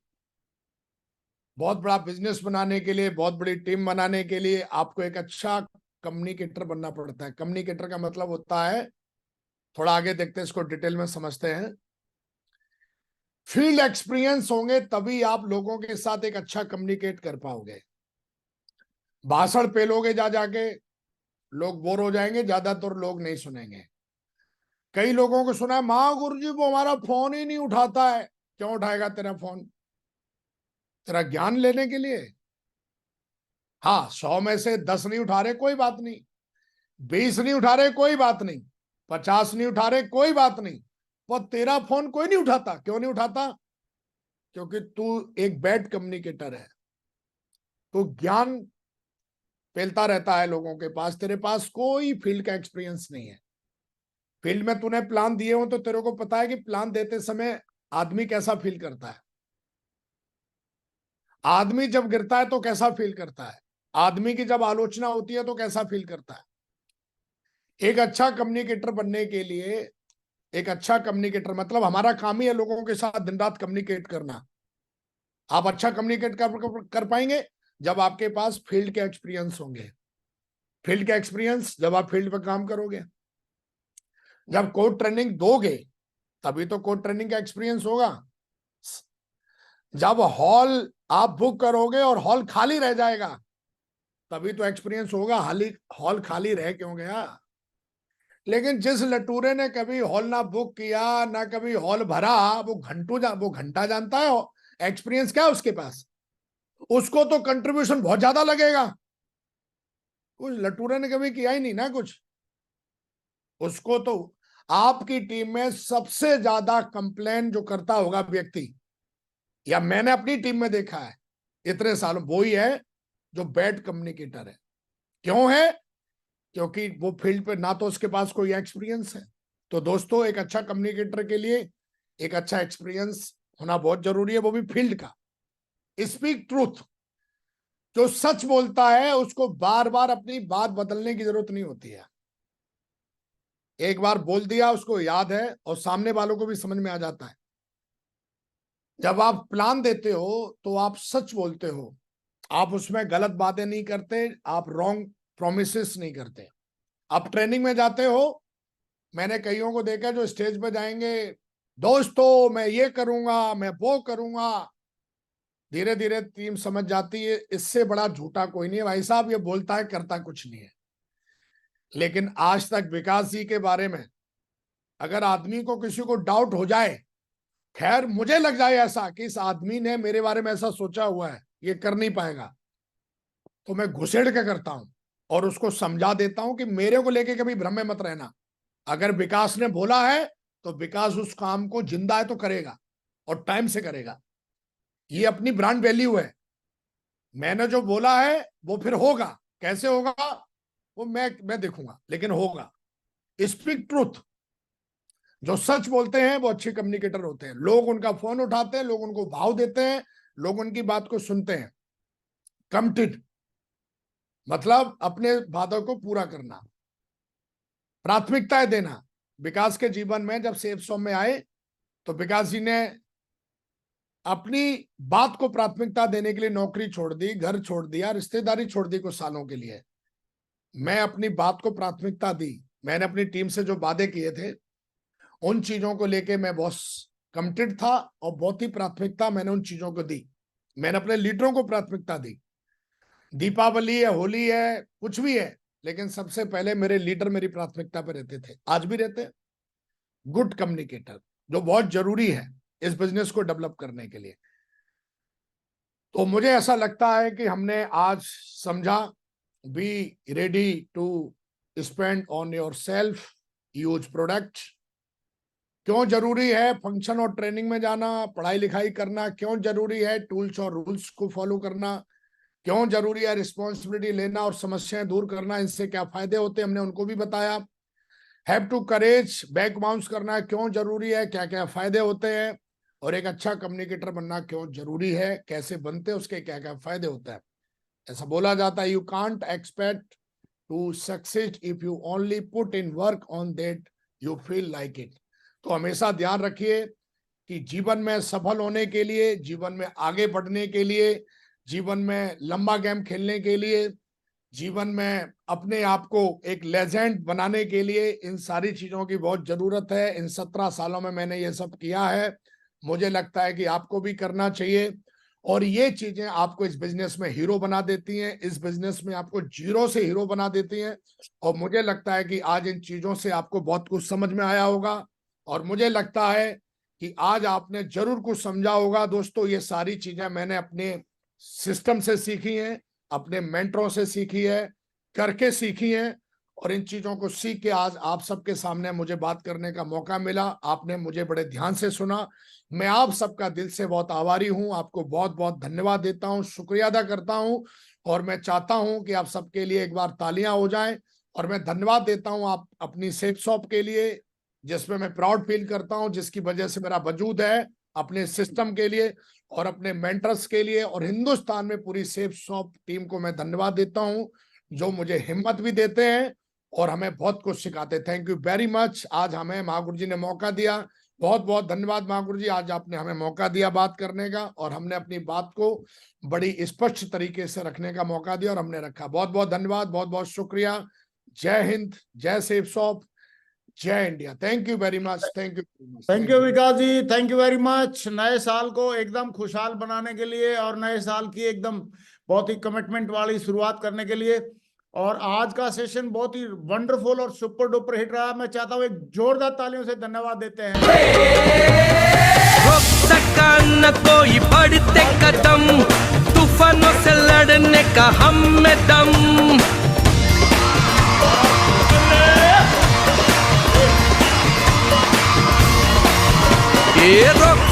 बहुत बड़ा बिजनेस बनाने के लिए, बहुत बड़ी टीम बनाने के लिए आपको एक अच्छा कम्युनिकेटर बनना पड़ता है। कम्युनिकेटर का मतलब होता है, थोड़ा आगे देखते हैं, इसको डिटेल में समझते हैं। फील्ड एक्सपीरियंस होंगे तभी आप लोगों के साथ एक अच्छा कम्युनिकेट कर पाओगे। भाषण पेलोगे जा जाके, लोग बोर हो जाएंगे, ज्यादातर लोग नहीं सुनेंगे। कई लोगों को सुना है, माँ गुरुजी वो हमारा फोन ही नहीं उठाता है। क्यों उठाएगा तेरा फोन? तेरा ज्ञान लेने के लिए? हाँ, 100 में से 10 नहीं उठा रहे, कोई बात नहीं। 20 नहीं उठा रहे, कोई बात नहीं। 50 नहीं उठा रहे, कोई बात नहीं। पर तेरा फोन कोई नहीं उठाता। क्यों नहीं उठाता? क्योंकि तू एक बैड कम्युनिकेटर है। तो ज्ञान फैलता रहता है लोगों के पास, तेरे पास कोई फील्ड का एक्सपीरियंस नहीं है। फील्ड में तूने प्लान दिए हो तो तेरे को पता है कि प्लान देते समय आदमी कैसा फील करता है। आदमी जब गिरता है तो कैसा फील करता है। आदमी की जब आलोचना होती है तो कैसा फील करता है। एक अच्छा कम्युनिकेटर बनने के लिए, एक अच्छा कम्युनिकेटर मतलब हमारा काम ही है लोगों के साथ दिन रात कम्युनिकेट करना। आप अच्छा कम्युनिकेट कर पाएंगे जब आपके पास फील्ड के एक्सपीरियंस होंगे। फील्ड का एक्सपीरियंस जब आप फील्ड पर काम करोगे, जब कोड ट्रेनिंग दोगे, तभी तो कोड ट्रेनिंग का एक्सपीरियंस होगा। जब हॉल आप बुक करोगे और हॉल खाली रह जाएगा, तभी तो एक्सपीरियंस होगा। हॉल खाली रह क्यों गया? लेकिन जिस लटूरे ने कभी हॉल ना बुक किया, ना कभी हॉल भरा, वो घंटा जानता है एक्सपीरियंस क्या है उसके पास। उसको तो कंट्रीब्यूशन बहुत ज्यादा लगेगा। कुछ लटूरे ने कभी किया ही नहीं ना कुछ। उसको तो आपकी टीम में सबसे ज्यादा कंप्लेन जो करता होगा व्यक्ति, या मैंने अपनी टीम में देखा है इतने सालों, वो ही है जो बैड कम्युनिकेटर है। क्यों है? क्योंकि वो फील्ड पे ना तो उसके पास कोई एक्सपीरियंस है। तो दोस्तों, एक अच्छा कम्युनिकेटर के लिए एक अच्छा एक्सपीरियंस होना बहुत जरूरी है, वो भी फील्ड का। Speak truth. जो सच बोलता है उसको बार बार अपनी बात बदलने की जरूरत नहीं होती है। एक बार बोल दिया, उसको याद है और सामने वालों को भी समझ में आ जाता है। जब आप प्लान देते हो तो आप सच बोलते हो। आप उसमें गलत बातें नहीं करते, आप रॉन्ग प्रोमिसेस नहीं करते। आप ट्रेनिंग में जाते हो, मैंने कईयों को देखा जो स्टेज पे जाएंगे, दोस्तों मैं ये करूंगा, मैं वो करूंगा। धीरे धीरे टीम समझ जाती है इससे बड़ा झूठा कोई नहीं है भाई साहब, ये बोलता है करता कुछ नहीं है। लेकिन आज तक विकास जी के बारे में अगर आदमी को किसी को डाउट हो जाए, खैर मुझे लग जाए ऐसा कि इस आदमी ने मेरे बारे में ऐसा सोचा हुआ है, ये कर नहीं पाएगा, तो मैं घुसेड़ के करता हूं और उसको समझा देता हूं कि मेरे को लेके कभी भ्रम में मत रहना। अगर विकास ने बोला है तो विकास उस काम को जिंदा है तो करेगा और टाइम से करेगा। ये अपनी ब्रांड वैल्यू है। मैंने जो बोला है वो फिर होगा। कैसे होगा वो मैं देखूंगा, लेकिन होगा। Speak truth. जो सच बोलते हैं वो अच्छे कम्युनिकेटर होते हैं। लोग उनका फोन उठाते हैं, लोग उनको भाव देते हैं, लोग उनकी बात को सुनते हैं। कमिटेड मतलब अपने वादों को पूरा करना, प्राथमिकताएं देना। विकास के जीवन में जब सेफ सॉम में आए तो विकास जी ने अपनी बात को प्राथमिकता देने के लिए नौकरी छोड़ दी, घर छोड़ दिया, रिश्तेदारी छोड़ दी कुछ सालों के लिए। मैं अपनी बात को प्राथमिकता दी। मैंने अपनी टीम से जो वादे किए थे उन चीजों को लेके मैं बहुत कमिटेड था और बहुत ही प्राथमिकता मैंने उन चीजों को दी। मैंने अपने लीडरों को प्राथमिकता दी। दीपावली है, होली है, कुछ भी है, लेकिन सबसे पहले मेरे लीडर मेरी प्राथमिकता पे रहते थे, आज भी रहते हैं। गुड कम्युनिकेटर जो बहुत जरूरी है इस बिजनेस को डेवलप करने के लिए। तो मुझे ऐसा लगता है कि हमने आज समझा, be ready to spend on yourself, use product. क्यों जरूरी है फंक्शन और ट्रेनिंग में जाना, पढ़ाई लिखाई करना? क्यों जरूरी है टूल्स और रूल्स को फॉलो करना? क्यों जरूरी है रिस्पॉन्सिबिलिटी लेना और समस्याएं दूर करना? इनसे क्या फायदे होते हैं हमने उनको भी बताया। Have to courage, back bounce करना क्यों जरूरी है, क्या क्या फायदे होते हैं, और एक अच्छा कम्युनिकेटर बनना क्यों जरूरी है, कैसे बनते हैं, उसके क्या क्या फायदे होते हैं। ऐसा बोला जाता है, you can't expect to success if you only put in work on that you feel like it. तो हमेशा ध्यान रखिए कि जीवन में सफल होने के लिए, जीवन में आगे बढ़ने के लिए, जीवन में लंबा गेम खेलने के लिए, जीवन में अपने आप को एक लेजेंड बनाने के लिए इन सारी चीजों की बहुत जरूरत है। इन 17 सालों में मैंने ये सब किया है, मुझे लगता है कि आपको भी करना चाहिए। और ये चीजें आपको इस बिजनेस में हीरो बना देती हैं, इस बिजनेस में आपको जीरो से हीरो बना देती हैं। और मुझे लगता है कि आज इन चीजों से आपको बहुत कुछ समझ में आया होगा, और मुझे लगता है कि आज आपने जरूर कुछ समझा होगा। दोस्तों, ये सारी चीजें मैंने अपने सिस्टम से सीखी हैं, अपने मेंटरों से सीखी है, करके सीखी है, और इन चीजों को सीख के आज आप सबके सामने मुझे बात करने का मौका मिला। आपने मुझे बड़े ध्यान से सुना, मैं आप सबका दिल से बहुत आभारी हूं। आपको बहुत बहुत धन्यवाद देता हूं, शुक्रिया अदा करता हूं, और मैं चाहता हूं कि आप सबके लिए एक बार तालियां हो जाएं। और मैं धन्यवाद देता हूं आप अपनी सेफ शॉप के लिए, जिसमें मैं प्राउड फील करता हूं, जिसकी वजह से मेरा वजूद है, अपने सिस्टम के लिए और अपने मेंटर्स के लिए, और हिंदुस्तान में पूरी सेफ शॉप टीम को मैं धन्यवाद देता हूं, जो मुझे हिम्मत भी देते हैं और हमें बहुत कुछ सिखाते। Thank you very much. आज हमें महागुरु जी ने मौका दिया, बहुत बहुत धन्यवाद महागुरु जी। आज आपने हमें मौका दिया बात करने का, और हमने अपनी बात को बड़ी स्पष्ट तरीके से रखने का मौका दिया, और हमने रखा। बहुत बहुत धन्यवाद, बहुत बहुत शुक्रिया। जय हिंद, जय सेफ शॉप, जय India. Thank you very much. Thank you Vikas ji, thank you very much. नए साल को एकदम खुशहाल बनाने के लिए और नए साल की एकदम बहुत ही कमिटमेंट वाली शुरुआत करने के लिए, और आज का सेशन बहुत ही वंडरफुल और सुपर डुपर हिट रहा। मैं चाहता हूँ एक जोरदार तालियों से धन्यवाद देते हैं। रोक सका न कोई बढ़ते कदम, तूफानों से लड़ने का हम में दम। ये रोक